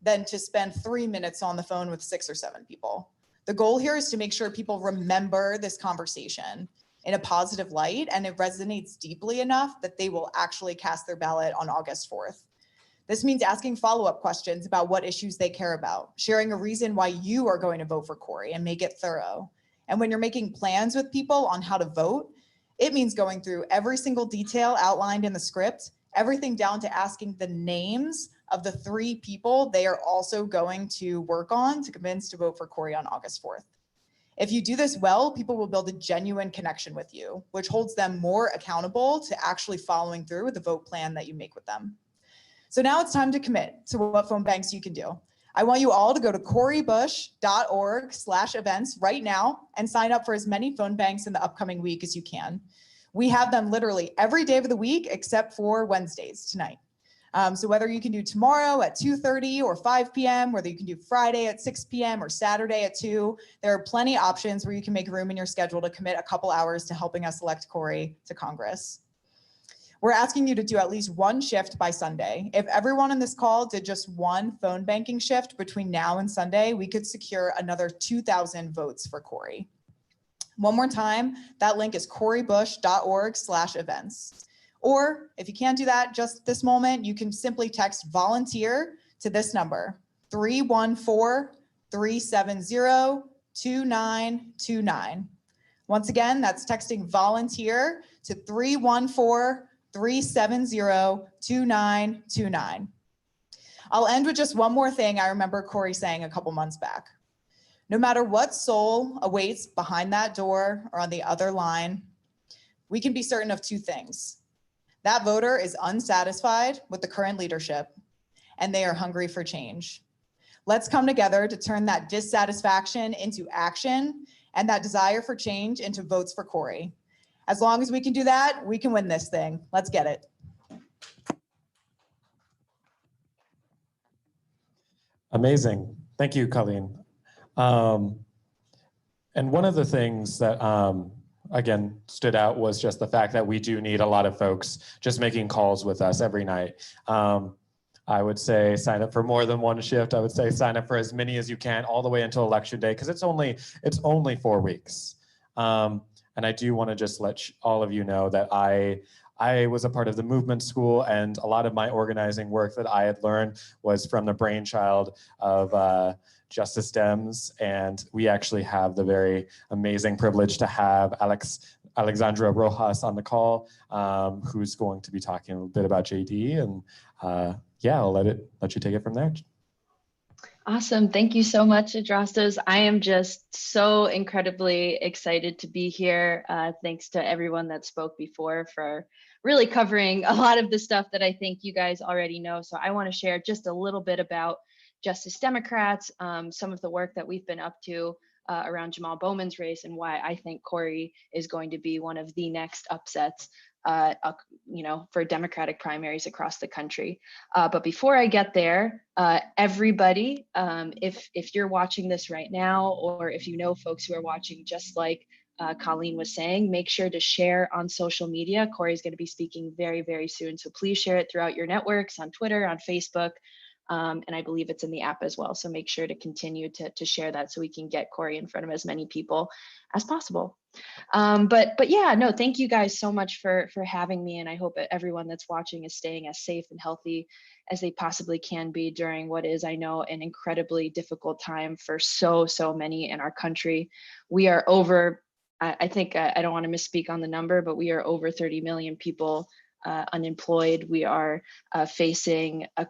than to spend 3 minutes on the phone with 6 or 7 people. The goal here is to make sure people remember this conversation in a positive light, and it resonates deeply enough that they will actually cast their ballot on August 4th. This means asking follow-up questions about what issues they care about, sharing a reason why you are going to vote for Cori, and make it thorough. And when you're making plans with people on how to vote, it means going through every single detail outlined in the script, everything down to asking the names of the 3 people they are also going to work on to convince to vote for Cori on August 4th. If you do this well, people will build a genuine connection with you, which holds them more accountable to actually following through with the vote plan that you make with them. So now it's time to commit to what phone banks you can do. I want you all to go to coribush.org/events right now and sign up for as many phone banks in the upcoming week as you can. We have them literally every day of the week except for Wednesdays tonight. So whether you can do tomorrow at 2:30 or 5 p.m., whether you can do Friday at 6 p.m. or Saturday at 2, there are plenty of options where you can make room in your schedule to commit a couple hours to helping us elect Cori to Congress. We're asking you to do at least 1 shift by Sunday. If everyone on this call did just 1 phone banking shift between now and Sunday, we could secure another 2,000 votes for Cori. One more time, that link is coribush.org/events. Or if you can't do that just this moment, you can simply text volunteer to this number, 314-370-2929. Once again, that's texting volunteer to 314-370-2929. I'll end with just one more thing I remember Cori saying a couple months back. No matter what soul awaits behind that door or on the other line, we can be certain of 2 things. That voter is unsatisfied with the current leadership, and they are hungry for change. Let's come together to turn that dissatisfaction into action and that desire for change into votes for Cori. As long as we can do that, we can win this thing. Let's get it. Amazing. Thank you, Colleen. And one of the things that, again, stood out was just the fact that we do need a lot of folks just making calls with us every night. I would say sign up for more than 1 shift. I would say sign up for as many as you can all the way until election day, because it's only 4 weeks. And I do want to just let all of you know that I was a part of the movement school, and a lot of my organizing work that I had learned was from the brainchild of Justice Dems, and we actually have the very amazing privilege to have Alexandra Rojas on the call, who's going to be talking a bit about JD, and yeah, I'll let you take it from there. Awesome. Thank you so much, Adrastos. I am just so incredibly excited to be here. Thanks to everyone that spoke before for really covering a lot of the stuff that I think you guys already know. So I want to share just a little bit about Justice Democrats, some of the work that we've been up to around Jamal Bowman's race, and why I think Cori is going to be one of the next upsets, for Democratic primaries across the country. But before I get there, everybody, if you're watching this right now, or if you know folks who are watching, just like Colleen was saying, make sure to share on social media. Cori's going to be speaking very, very soon. So please share it throughout your networks, on Twitter, on Facebook, and I believe it's in the app as well. So make sure to continue to share that so we can get Cori in front of as many people as possible. But yeah, no, thank you guys so much for having me, and I hope that everyone that's watching is staying as safe and healthy as they possibly can be during what is, I know, an incredibly difficult time for so many in our country. We are over, I think, I don't want to misspeak on the number, but we are over 30 million people unemployed. We are facing a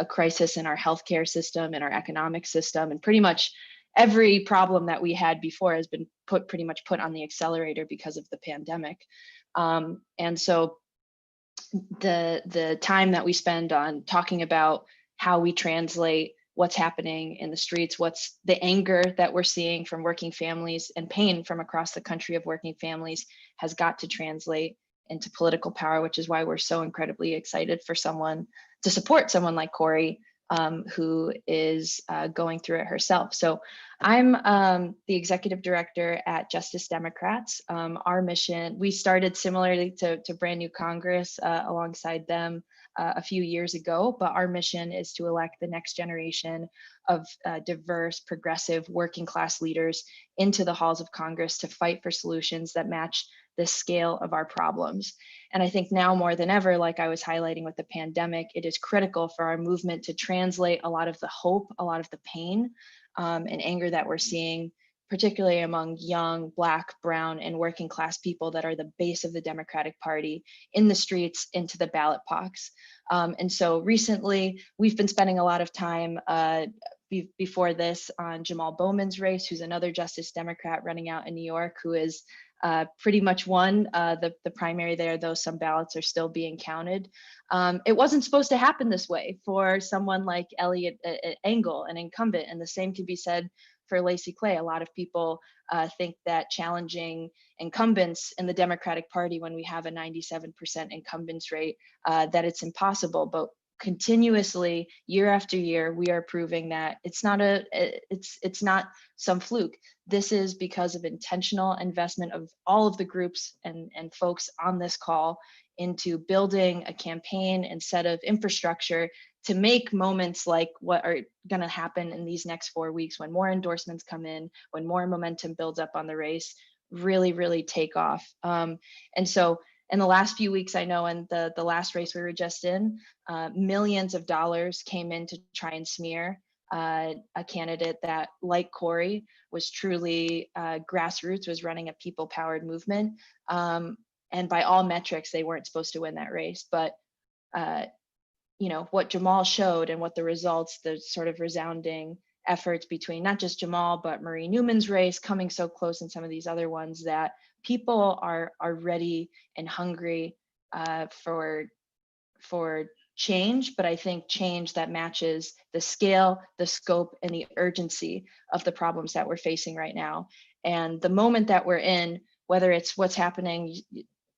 crisis in our healthcare system, in our economic system, and pretty much every problem that we had before has been pretty much put on the accelerator because of the pandemic. And so the time that we spend on talking about how we translate what's happening in the streets, what's the anger that we're seeing from working families and pain from across the country of working families, has got to translate into political power, which is why we're so incredibly excited for someone to support someone like Cori, who is going through it herself. So I'm the executive director at Justice Democrats. Our mission, we started similarly to Brand New Congress alongside them a few years ago, but our mission is to elect the next generation of diverse, progressive, working class leaders into the halls of Congress to fight for solutions that match the scale of our problems. And I think now more than ever, like I was highlighting with the pandemic, it is critical for our movement to translate a lot of the hope, a lot of the pain and anger that we're seeing, particularly among young, Black, brown, and working class people that are the base of the Democratic Party, in the streets, into the ballot box. And so recently, we've been spending a lot of time before this on Jamal Bowman's race, who's another Justice Democrat running out in New York, who is pretty much won the primary there, though some ballots are still being counted. It wasn't supposed to happen this way for someone like Elliot Engel, an incumbent, and the same can be said for Lacey Clay. A lot of people think that challenging incumbents in the Democratic Party when we have a 97% incumbents rate, that it's impossible. But continuously, year after year, we are proving that it's not some fluke. This is because of intentional investment of all of the groups and folks on this call into building a campaign and set of infrastructure to make moments like what are going to happen in these next 4 weeks, when more endorsements come in, when more momentum builds up on the race, really take off. And so in the last few weeks, I know in the last race we were just in, millions of dollars came in to try and smear a candidate that, like Cori, was truly grassroots, was running a people-powered movement. And by all metrics, they weren't supposed to win that race. But what Jamal showed and what the results, the sort of resounding efforts between not just Jamal, but Marie Newman's race, coming so close, and some of these other ones, that people are ready and hungry for change, but I think change that matches the scale, the scope, and the urgency of the problems that we're facing right now. And the moment that we're in, whether it's what's happening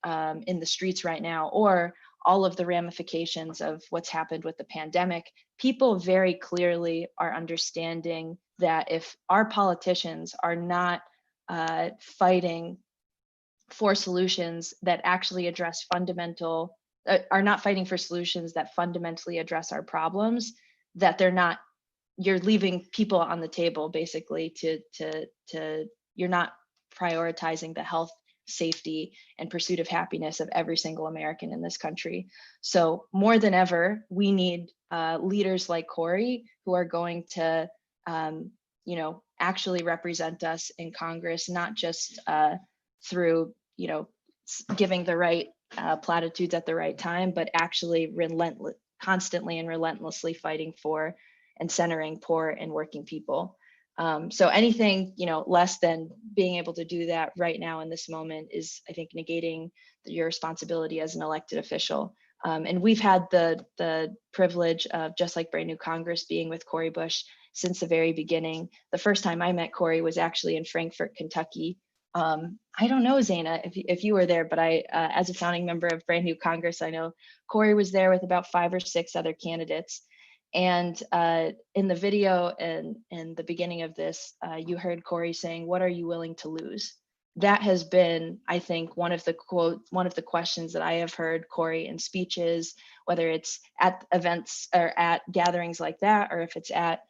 in the streets right now, or all of the ramifications of what's happened with the pandemic, people very clearly are understanding that if our politicians are not fighting for solutions that actually address are not fighting for solutions that fundamentally address our problems, that you're leaving people on the table, basically, you're not prioritizing the health, safety, and pursuit of happiness of every single American in this country. So more than ever, we need leaders like Cori, who are going to actually represent us in Congress, not just through giving the right platitudes at the right time, but actually constantly and relentlessly fighting for and centering poor and working people. So anything, less than being able to do that right now in this moment is, I think, negating your responsibility as an elected official. And we've had the privilege of, just like Brand New Congress, being with Cori Bush since the very beginning. The first time I met Cori was actually in Frankfort, Kentucky. I don't know, Zaina, if you were there, but I, as a founding member of Brand New Congress, I know Cori was there with about 5 or 6 other candidates. And in the video and in the beginning of this, you heard Cori saying, "What are you willing to lose?" That has been, I think, one of the questions that I have heard Cori in speeches, whether it's at events or at gatherings like that, or if it's at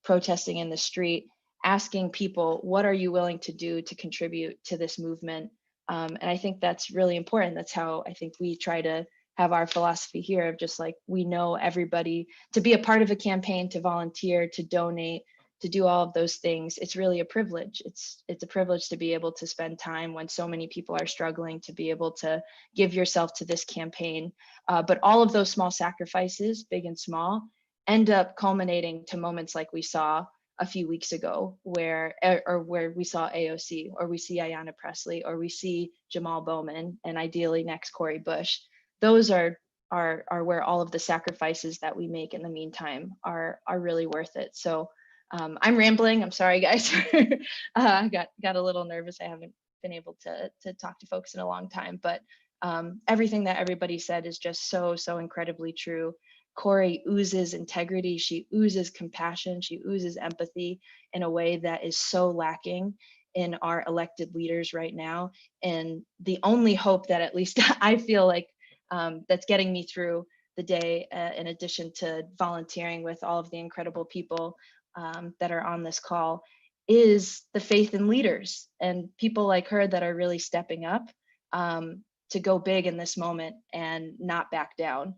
protesting in the street, asking people, what are you willing to do to contribute to this movement? And I think that's really important. That's how I think we try to have our philosophy here of just like, we know everybody to be a part of a campaign, to volunteer, to donate, to do all of those things. It's really a privilege. It's a privilege to be able to spend time when so many people are struggling, to be able to give yourself to this campaign. But all of those small sacrifices, big and small, end up culminating to moments like we saw a few weeks ago, where we saw AOC, or we see Ayanna Pressley, or we see Jamal Bowman, and ideally next Cori Bush. Those are where all of the sacrifices that we make in the meantime are really worth it. So I'm rambling. I'm sorry, guys. I got a little nervous. I haven't been able to talk to folks in a long time, but everything that everybody said is just so incredibly true. Cori oozes integrity. She oozes compassion. She oozes empathy in a way that is so lacking in our elected leaders right now. And the only hope that at least I feel like that's getting me through the day, in addition to volunteering with all of the incredible people that are on this call, is the faith in leaders and people like her that are really stepping up to go big in this moment and not back down.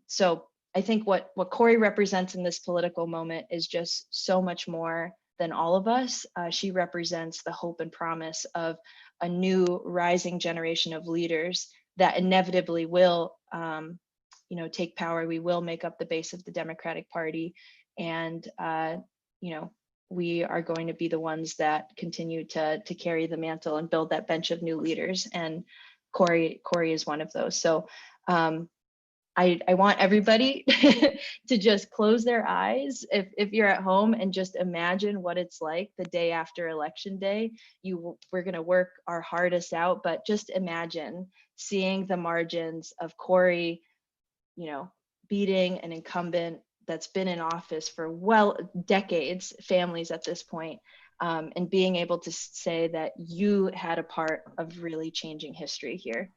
So I think what Cori represents in this political moment is just so much more than all of us. She represents the hope and promise of a new rising generation of leaders that inevitably will take power. We will make up the base of the Democratic Party. And we are going to be the ones that continue to carry the mantle and build that bench of new leaders. And Cori is one of those. So I want everybody to just close their eyes if you're at home and just imagine what it's like the day after Election Day. We're going to work our hardest out, but just imagine seeing the margins of Cori, beating an incumbent that's been in office for decades, families at this point, and being able to say that you had a part of really changing history here.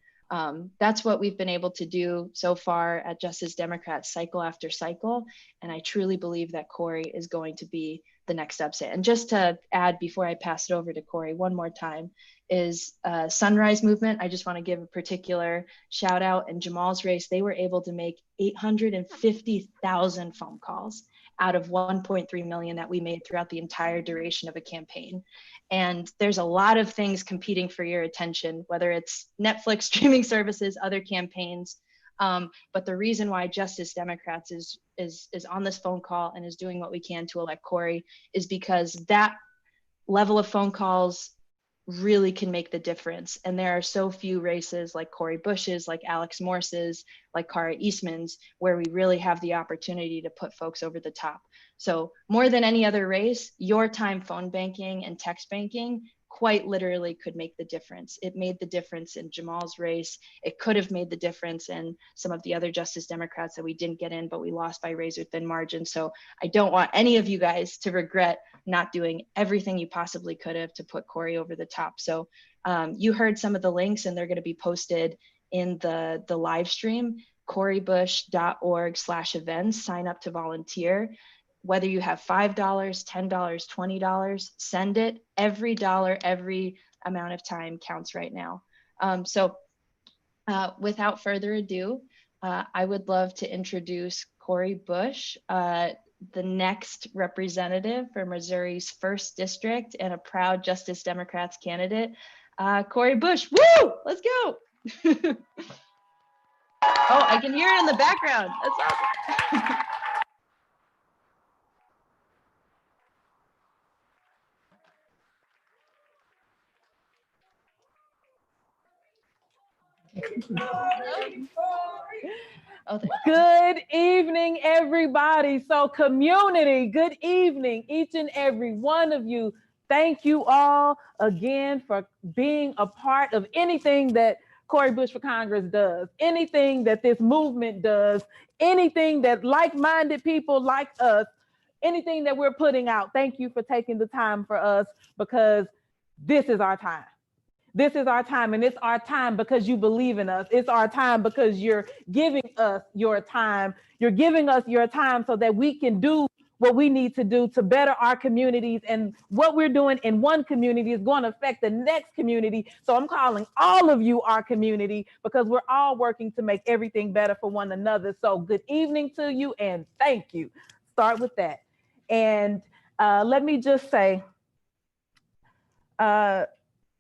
That's what we've been able to do so far at Justice Democrats, cycle after cycle. And I truly believe that Cori is going to be the next upset. And just to add, before I pass it over to Cori one more time, is Sunrise Movement. I just want to give a particular shout out. In Jamal's race, they were able to make 850,000 phone calls out of 1.3 million that we made throughout the entire duration of a campaign. And there's a lot of things competing for your attention, whether it's Netflix, streaming services, other campaigns. But the reason why Justice Democrats is on this phone call and is doing what we can to elect Cori is because that level of phone calls really can make the difference. And there are so few races like Cori Bush's, like Alex Morse's, like Kara Eastman's, where we really have the opportunity to put folks over the top. So more than any other race, your time phone banking and text banking quite literally could make the difference. It made the difference in Jamal's race. It could have made the difference in some of the other Justice Democrats that we didn't get in, but we lost by razor thin margin. So I don't want any of you guys to regret not doing everything you possibly could have to put Cori over the top. So you heard some of the links, and they're going to be posted in the live stream, coribush.org/events. Sign up to volunteer. Whether you have $5, $10, $20, send it. Every dollar, every amount of time counts right now. So without further ado, I would love to introduce Cori Bush, the next representative for Missouri's 1st District and a proud Justice Democrats candidate. Cori Bush, woo, let's go. Oh, I can hear it in the background. That's awesome. Oh, Good evening, everybody. So community, good evening, each and every one of you. Thank you all again for being a part of anything that Cori Bush for Congress does, anything that this movement does, anything that like-minded people like us, anything that we're putting out. Thank you for taking the time for us, because this is our time. This is our time, and it's our time because you believe in us. It's our time because you're giving us your time. You're giving us your time so that we can do what we need to do to better our communities. And what we're doing in one community is going to affect the next community. So I'm calling all of you our community, because we're all working to make everything better for one another. So good evening to you, and thank you. Start with that. And let me just say,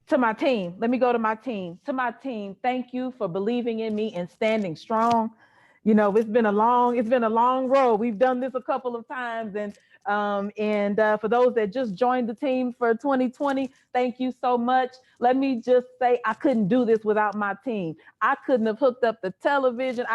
to my team, let me go to my team. To my team, thank you for believing in me and standing strong. You know, it's been a long road. We've done this a couple of times, and for those that just joined the team for 2020, thank you so much. Let me just say, I couldn't do this without my team. I couldn't have hooked up the television.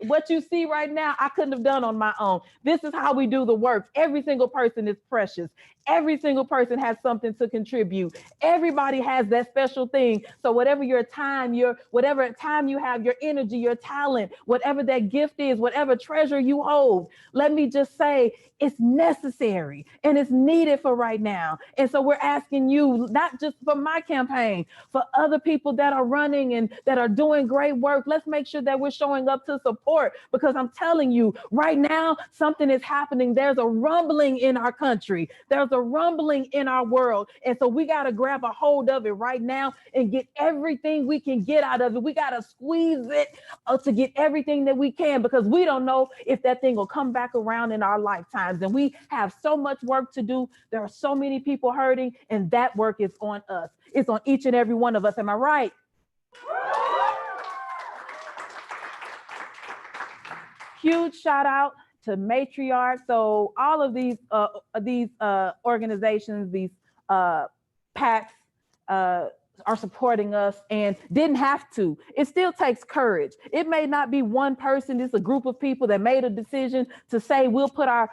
What you see right now, I couldn't have done on my own. This is how we do the work. Every single person is precious. Every single person has something to contribute. Everybody has that special thing. So whatever your time, whatever time you have, your energy, your talent, whatever that gift is, whatever treasure you hold, let me just say, it's necessary and it's needed for right now. And so we're asking you, not just for my campaign, for other people that are running and that are doing great work, let's make sure that we're showing up to support, because I'm telling you right now, something is happening. There's a rumbling in our country. There's a rumbling in our world. And so we got to grab a hold of it right now and get everything we can get out of it. We got to squeeze it to get everything that we can, because we don't know if that thing will come back around in our lifetimes. And we have so much work to do. There are so many people hurting, and that work is on us. It's on each and every one of us. Am I right? Huge shout out to Matriarch. So all of these organizations, these PACs, are supporting us and didn't have to. It still takes courage. It may not be one person. It's a group of people that made a decision to say, we'll put our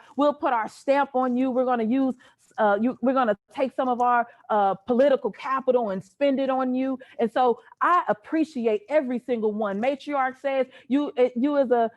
stamp on you. We're going to use we're going to take some of our political capital and spend it on you. And so I appreciate every single one. Matriarch says, you as a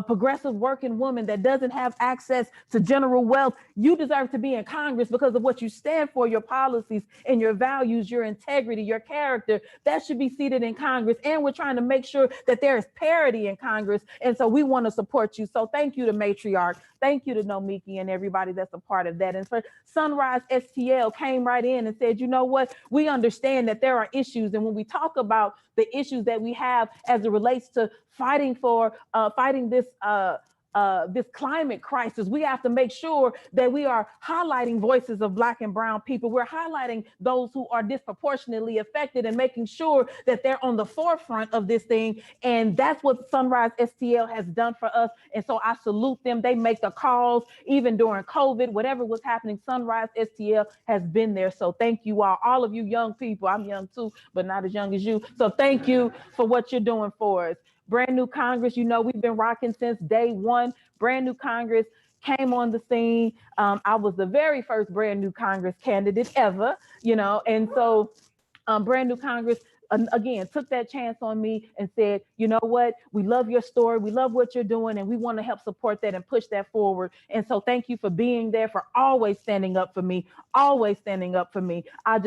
progressive working woman that doesn't have access to general wealth, you deserve to be in Congress because of what you stand for, your policies and your values, your integrity, your character. That should be seated in Congress. And we're trying to make sure that there is parity in Congress. And so we want to support you. So thank you to Matriarch. Thank you to Nomiki and everybody that's a part of that. And for Sunrise STL came right in and said, you know what, we understand that there are issues. And when we talk about the issues that we have as it relates to fighting this climate crisis, we have to make sure that we are highlighting voices of Black and brown people. We're highlighting those who are disproportionately affected and making sure that they're on the forefront of this thing. And that's what Sunrise STL has done for us. And so I salute them. They make the calls even during COVID, whatever was happening. Sunrise STL has been there. So thank you all of you young people. I'm young too, but not as young as you. So thank you for what you're doing for us. Brand New Congress, you know, we've been rocking since day one. Brand New Congress came on the scene. I was the very first Brand New Congress candidate ever, you know, and so Brand New Congress, again, took that chance on me and said, you know what, we love your story, we love what you're doing, and we want to help support that and push that forward. And so thank you for being there, for always standing up for me, always standing up for me. I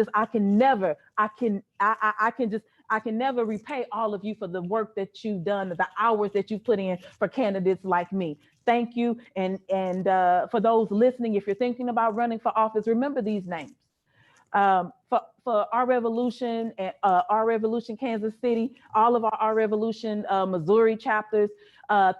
can never repay all of you for the work that you've done, the hours that you put in for candidates like me. Thank you. And for those listening, if you're thinking about running for office, remember these names. For Our Revolution, Our Revolution Kansas City, all of our Revolution Missouri chapters,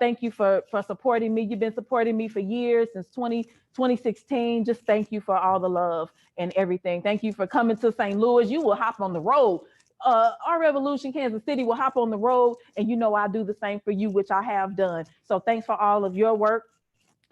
thank you for supporting me. You've been supporting me for years, since 2016. Just thank you for all the love and everything. Thank you for coming to St. Louis. You will hop on the road. Our Revolution Kansas City will hop on the road, and you know I do the same for you, which I have done. So thanks for all of your work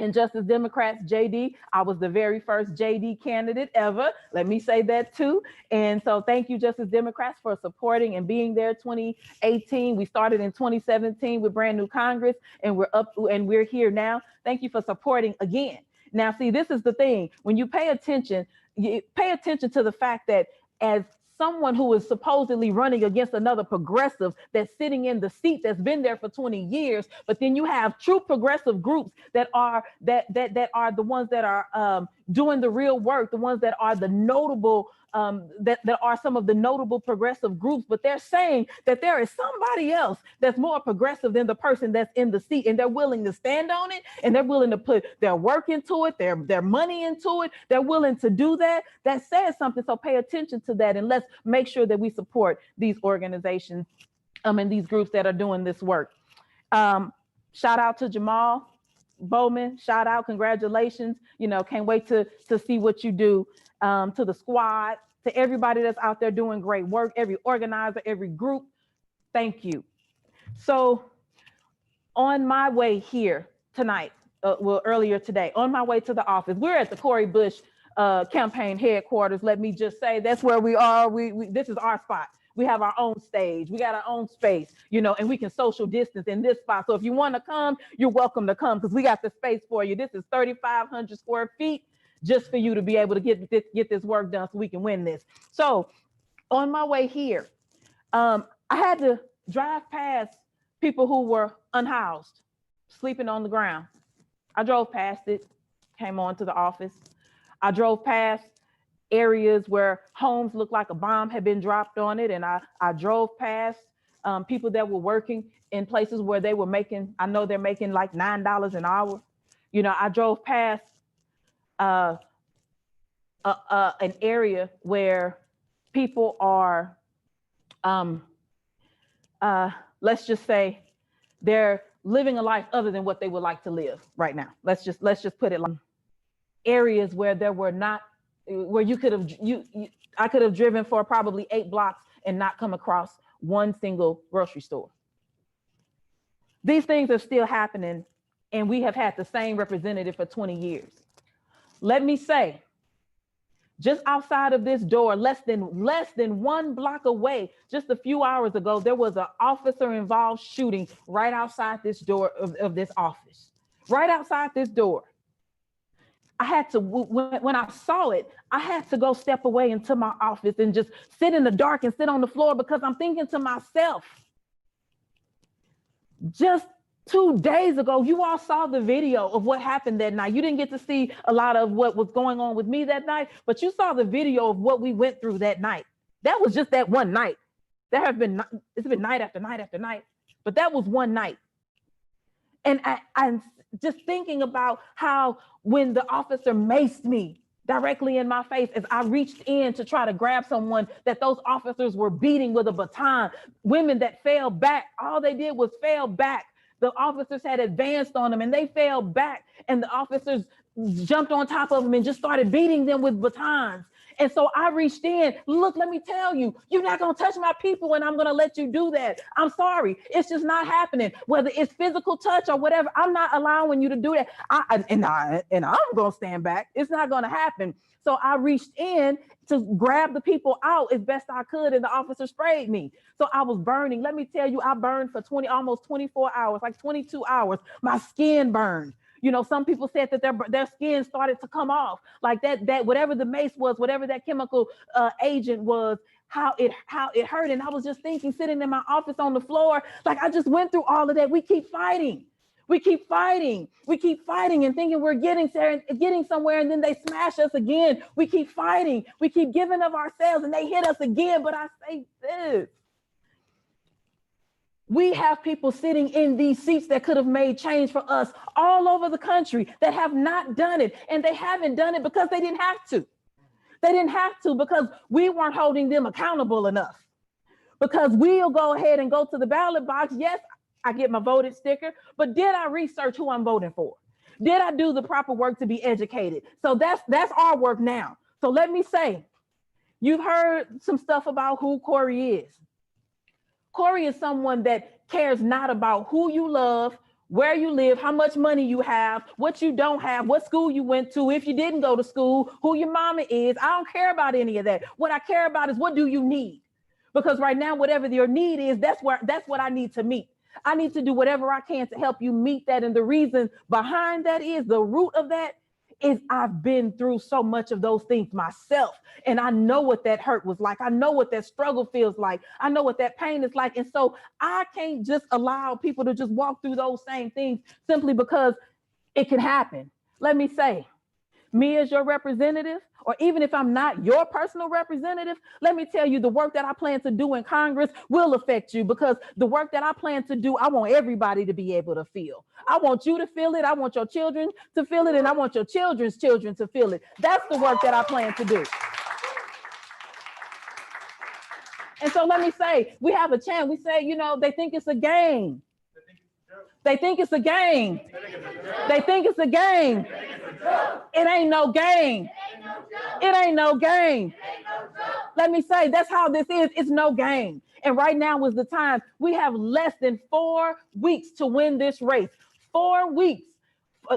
And Justice Democrats, JD, I was the very first JD candidate ever. Let me say that too. And so thank you, Justice Democrats, for supporting and being there 2018. We started in 2017 with brand new Congress, and we're here now. Thank you for supporting again. Now, see, this is the thing. When you pay attention to the fact that as someone who is supposedly running against another progressive that's sitting in the seat that's been there for 20 years, but then you have true progressive groups that are the ones that are doing the real work, the ones that are the notable that are some of the notable progressive groups, but they're saying that there is somebody else that's more progressive than the person that's in the seat, and they're willing to stand on it, and they're willing to put their work into it, their money into it. They're willing to do that. That says something. So pay attention to that, and let's make sure that we support these organizations and these groups that are doing this work. Shout out to Jamal Bowman. Shout out, congratulations. Can't wait to see what you do. To the squad, to everybody that's out there doing great work, every organizer, every group, thank you. So on my way here tonight, earlier today, on my way to the office, we're at the Cori Bush campaign headquarters. Let me just say that's where we are. This is our spot. We have our own stage. We got our own space, and we can social distance in this spot. So if you want to come, you're welcome to come because we got the space for you. This is 3,500 square feet. Just for you to be able to get this work done so we can win this. So on my way here, I had to drive past people who were unhoused, sleeping on the ground. I drove past it, came on to the office. I drove past areas where homes looked like a bomb had been dropped on it. And I drove past people that were working in places where they were making, I know they're making like $9 an hour. I drove past an area where people are, let's just say, they're living a life other than what they would like to live right now. Let's just put it like areas where there were not, where I could have driven for probably 8 blocks and not come across one single grocery store. These things are still happening, and we have had the same representative for 20 years. Let me say, just outside of this door, less than 1 block away, just a few hours ago, there was an officer-involved shooting right outside this door of this office, right outside this door. I had to, when I saw it, I had to go step away into my office and just sit in the dark and sit on the floor because I'm thinking to myself, just 2 days ago, you all saw the video of what happened that night. You didn't get to see a lot of what was going on with me that night, but you saw the video of what we went through that night. That was just that one night. It's been night after night after night, but that was one night. And I'm just thinking about how when the officer maced me directly in my face as I reached in to try to grab someone that those officers were beating with a baton, women that fell back, all they did was fail back. The officers had advanced on them and they fell back, and the officers jumped on top of them and just started beating them with batons. And so I reached in, look, let me tell you, you're not gonna touch my people and I'm gonna let you do that. I'm sorry, it's just not happening. Whether it's physical touch or whatever, I'm not allowing you to do that. And I'm gonna stand back. It's not gonna happen. So I reached in to grab the people out as best I could, and the officer sprayed me. So I was burning. Let me tell you, I burned for almost 24 hours, like 22 hours. My skin burned. Some people said that their skin started to come off, like that whatever the mace was, whatever that chemical agent was, how it hurt. And I was just thinking, sitting in my office on the floor, like I just went through all of that. We keep fighting. We keep fighting and thinking we're getting somewhere, and then they smash us again. We keep fighting. We keep giving of ourselves and they hit us again. But I say this, we have people sitting in these seats that could have made change for us all over the country that have not done it. And they haven't done it because they didn't have to. They didn't have to because we weren't holding them accountable enough. Because we'll go ahead and go to the ballot box. Yes, I get my voted sticker, but did I research who I'm voting for? Did I do the proper work to be educated? So that's our work now. So let me say, you've heard some stuff about who Cori is. Cori is someone that cares not about who you love, where you live, how much money you have, what you don't have, what school you went to, if you didn't go to school, who your mama is. I don't care about any of that. What I care about is, what do you need? Because right now, whatever your need is, that's what I need to meet. I need to do whatever I can to help you meet that. And the reason behind that is, the root of that is, I've been through so much of those things myself. And I know what that hurt was like. I know what that struggle feels like. I know what that pain is like. And so I can't just allow people to just walk through those same things simply because it can happen. Let me say, me as your representative, or even if I'm not your personal representative, let me tell you, the work that I plan to do in Congress will affect you, because the work that I plan to do, I want everybody to be able to feel. I want you to feel it. I want your children to feel it. And I want your children's children to feel it. That's the work that I plan to do. And so let me say, we have a chant. We say, they think it's a game. They think it's a game. They think it's a game. It ain't no game. It ain't no game. Let me say, that's how this is. It's no game. And right now is the time. We have less than 4 weeks to win this race. 4 weeks,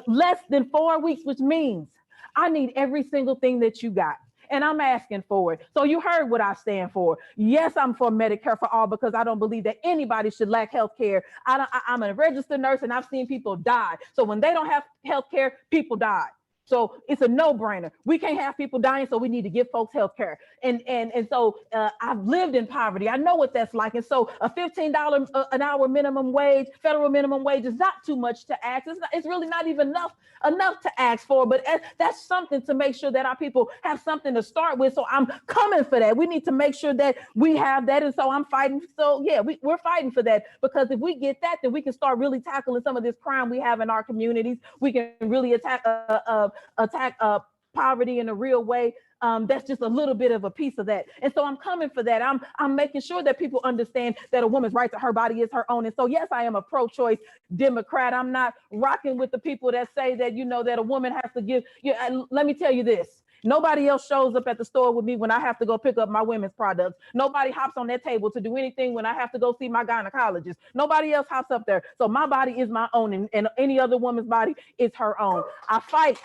less than 4 weeks, which means I need every single thing that you got. And I'm asking for it. So you heard what I stand for. Yes, I'm for Medicare for all, because I don't believe that anybody should lack health care. I'm a registered nurse, and I've seen people die. So when they don't have health care, people die. So it's a no-brainer. We can't have people dying, so we need to give folks health care. And so I've lived in poverty. I know what that's like. And so a $15 an hour minimum wage, federal minimum wage, is not too much to ask. It's really not even enough to ask for, but that's something to make sure that our people have something to start with. So I'm coming for that. We need to make sure that we have that. And so I'm fighting. So yeah, we're fighting for that, because if we get that, then we can start really tackling some of this crime we have in our communities. We can really attack poverty in a real way. That's just a little bit of a piece of that. And so I'm coming for that. I'm making sure that people understand that a woman's right to her body is her own. And so, yes, I am a pro-choice Democrat. I'm not rocking with the people that say that, that a woman has to give. Let me tell you this. Nobody else shows up at the store with me when I have to go pick up my women's products. Nobody hops on that table to do anything when I have to go see my gynecologist. Nobody else hops up there. So my body is my own, and any other woman's body is her own. I fight.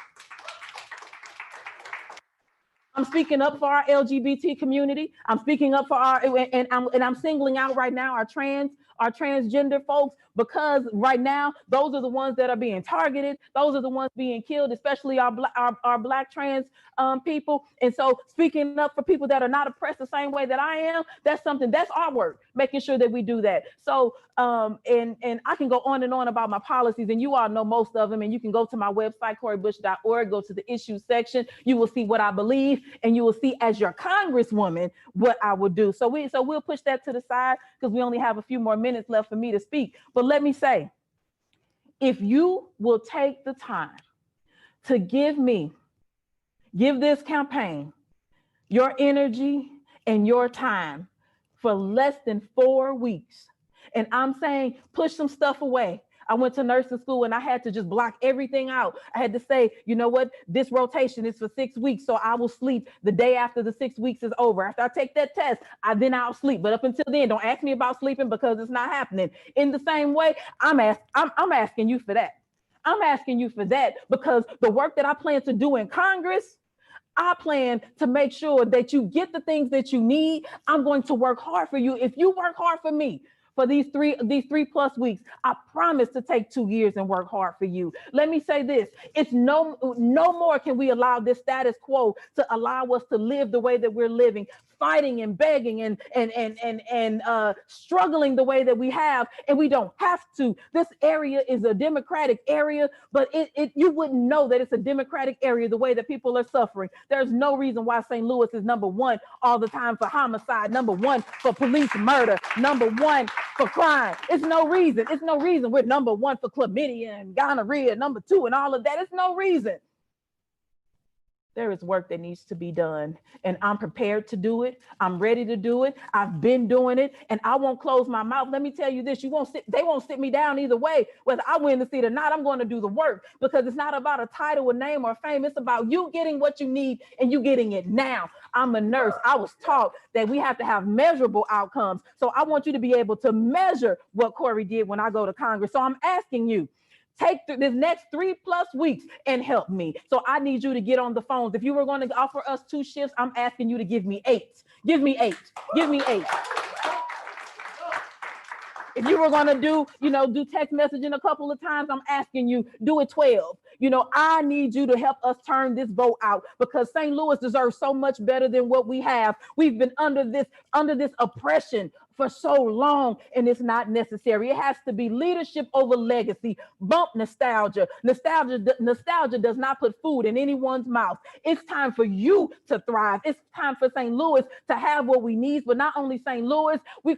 I'm speaking up for our LGBT community. I'm speaking up for I'm singling out right now our transgender folks, because right now those are the ones that are being targeted. Those are the ones being killed, especially our Black trans people. And so speaking up for people that are not oppressed the same way that I am, that's our work, making sure that we do that. So and I can go on and on about my policies, and you all know most of them, and you can go to my website, CoriBush.org, go to the issues section. You will see what I believe, and you will see, as your congresswoman, what I would do. So we'll push that to the side, because we only have a few more minutes left for me to speak. But let me say, if you will take the time to give this campaign your energy and your time for less than 4 weeks, and I'm saying push some stuff away. I went to nursing school and I had to just block everything out. I had to say, you know what, this rotation is for 6 weeks, so I will sleep the day after the 6 weeks is over. After I take that test, then I'll sleep. But up until then, don't ask me about sleeping, because it's not happening. In the same way, I'm asking you for that. I'm asking you for that, because the work that I plan to do in Congress, I plan to make sure that you get the things that you need. I'm going to work hard for you. If you work hard for me, for these three plus weeks, I promise to take 2 years and work hard for you. Let me say this: it's no more can we allow this status quo to allow us to live the way that we're living, fighting and begging and struggling the way that we have, and we don't have to. This area is a Democratic area, but you wouldn't know that it's a Democratic area the way that people are suffering. There's no reason why St. Louis is number one all the time for homicide, number one for police murder, number one for crime. It's no reason. It's no reason we're number one for chlamydia and gonorrhea, number two, and all of that. It's no reason. There is work that needs to be done, and I'm prepared to do it. I'm ready to do it. I've been doing it, and I won't close my mouth. Let me tell you this: they won't sit me down either way. Whether I win the seat or not, I'm going to do the work, because it's not about a title, a name, or fame. It's about you getting what you need, and you getting it now. I'm a nurse. I was taught that we have to have measurable outcomes. So I want you to be able to measure what Cori did when I go to Congress. So I'm asking you, take this next 3+ weeks and help me. So I need you to get on the phones. If you were going to offer us 2 shifts, I'm asking you to give me 8. Give me 8. Give me 8. If you were going to do text messaging a couple of times, I'm asking you, do it 12. I need you to help us turn this vote out, because St. Louis deserves so much better than what we have. We've been under this oppression for so long, and it's not necessary. It has to be leadership over legacy. Bump nostalgia. Nostalgia does not put food in anyone's mouth. It's time for you to thrive. It's time for St. Louis to have what we need, but not only St. Louis. We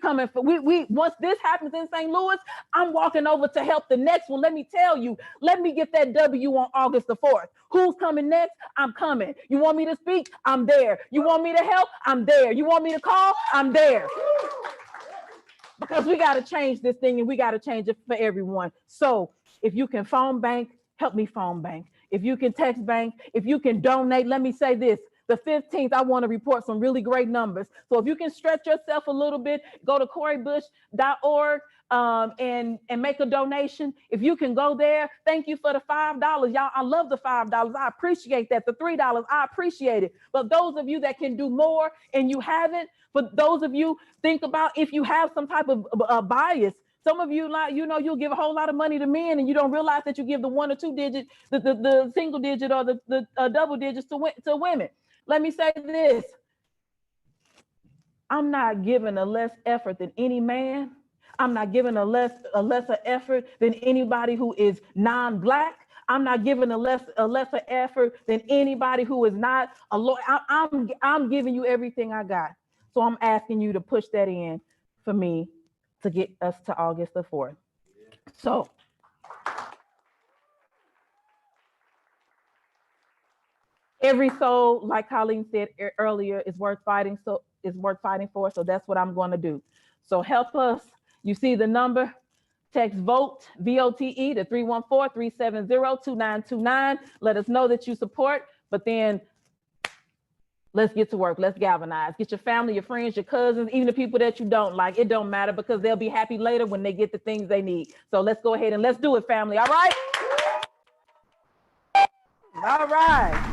once this happens in St. Louis, I'm walking over to help the next one. Let me tell you, let me get that W on August the 4th. Who's coming next? I'm coming. You want me to speak? I'm there. You want me to help? I'm there. You want me to call? I'm there. Because we got to change this thing, and we got to change it for everyone. So if you can phone bank, help me phone bank. If you can text bank, if you can donate, let me say this. The 15th, I want to report some really great numbers. So if you can stretch yourself a little bit, go to coribush.org and make a donation. If you can go there, thank you for the $5. Y'all, I love the $5. I appreciate that. The $3, I appreciate it. But those of you that can do more and you haven't, for those of you, think about if you have some type of bias. Some of you, you'll give a whole lot of money to men and you don't realize that you give the 1 or 2 digit, the single digit or the double digits to women. Let me say this. I'm not giving a less effort than any man. I'm not giving a lesser effort than anybody who is non-Black. I'm not giving a lesser effort than anybody who is not a lawyer. I'm giving you everything I got. So I'm asking you to push that in for me to get us to August the 4th. So every soul, like Colleen said earlier, is worth fighting. So it's worth fighting for. So that's what I'm going to do. So help us. You see the number. Text VOTE, VOTE, to 314-370-2929. Let us know that you support. But then let's get to work. Let's galvanize. Get your family, your friends, your cousins, even the people that you don't like. It don't matter, because they'll be happy later when they get the things they need. So let's go ahead and let's do it, family. All right? All right.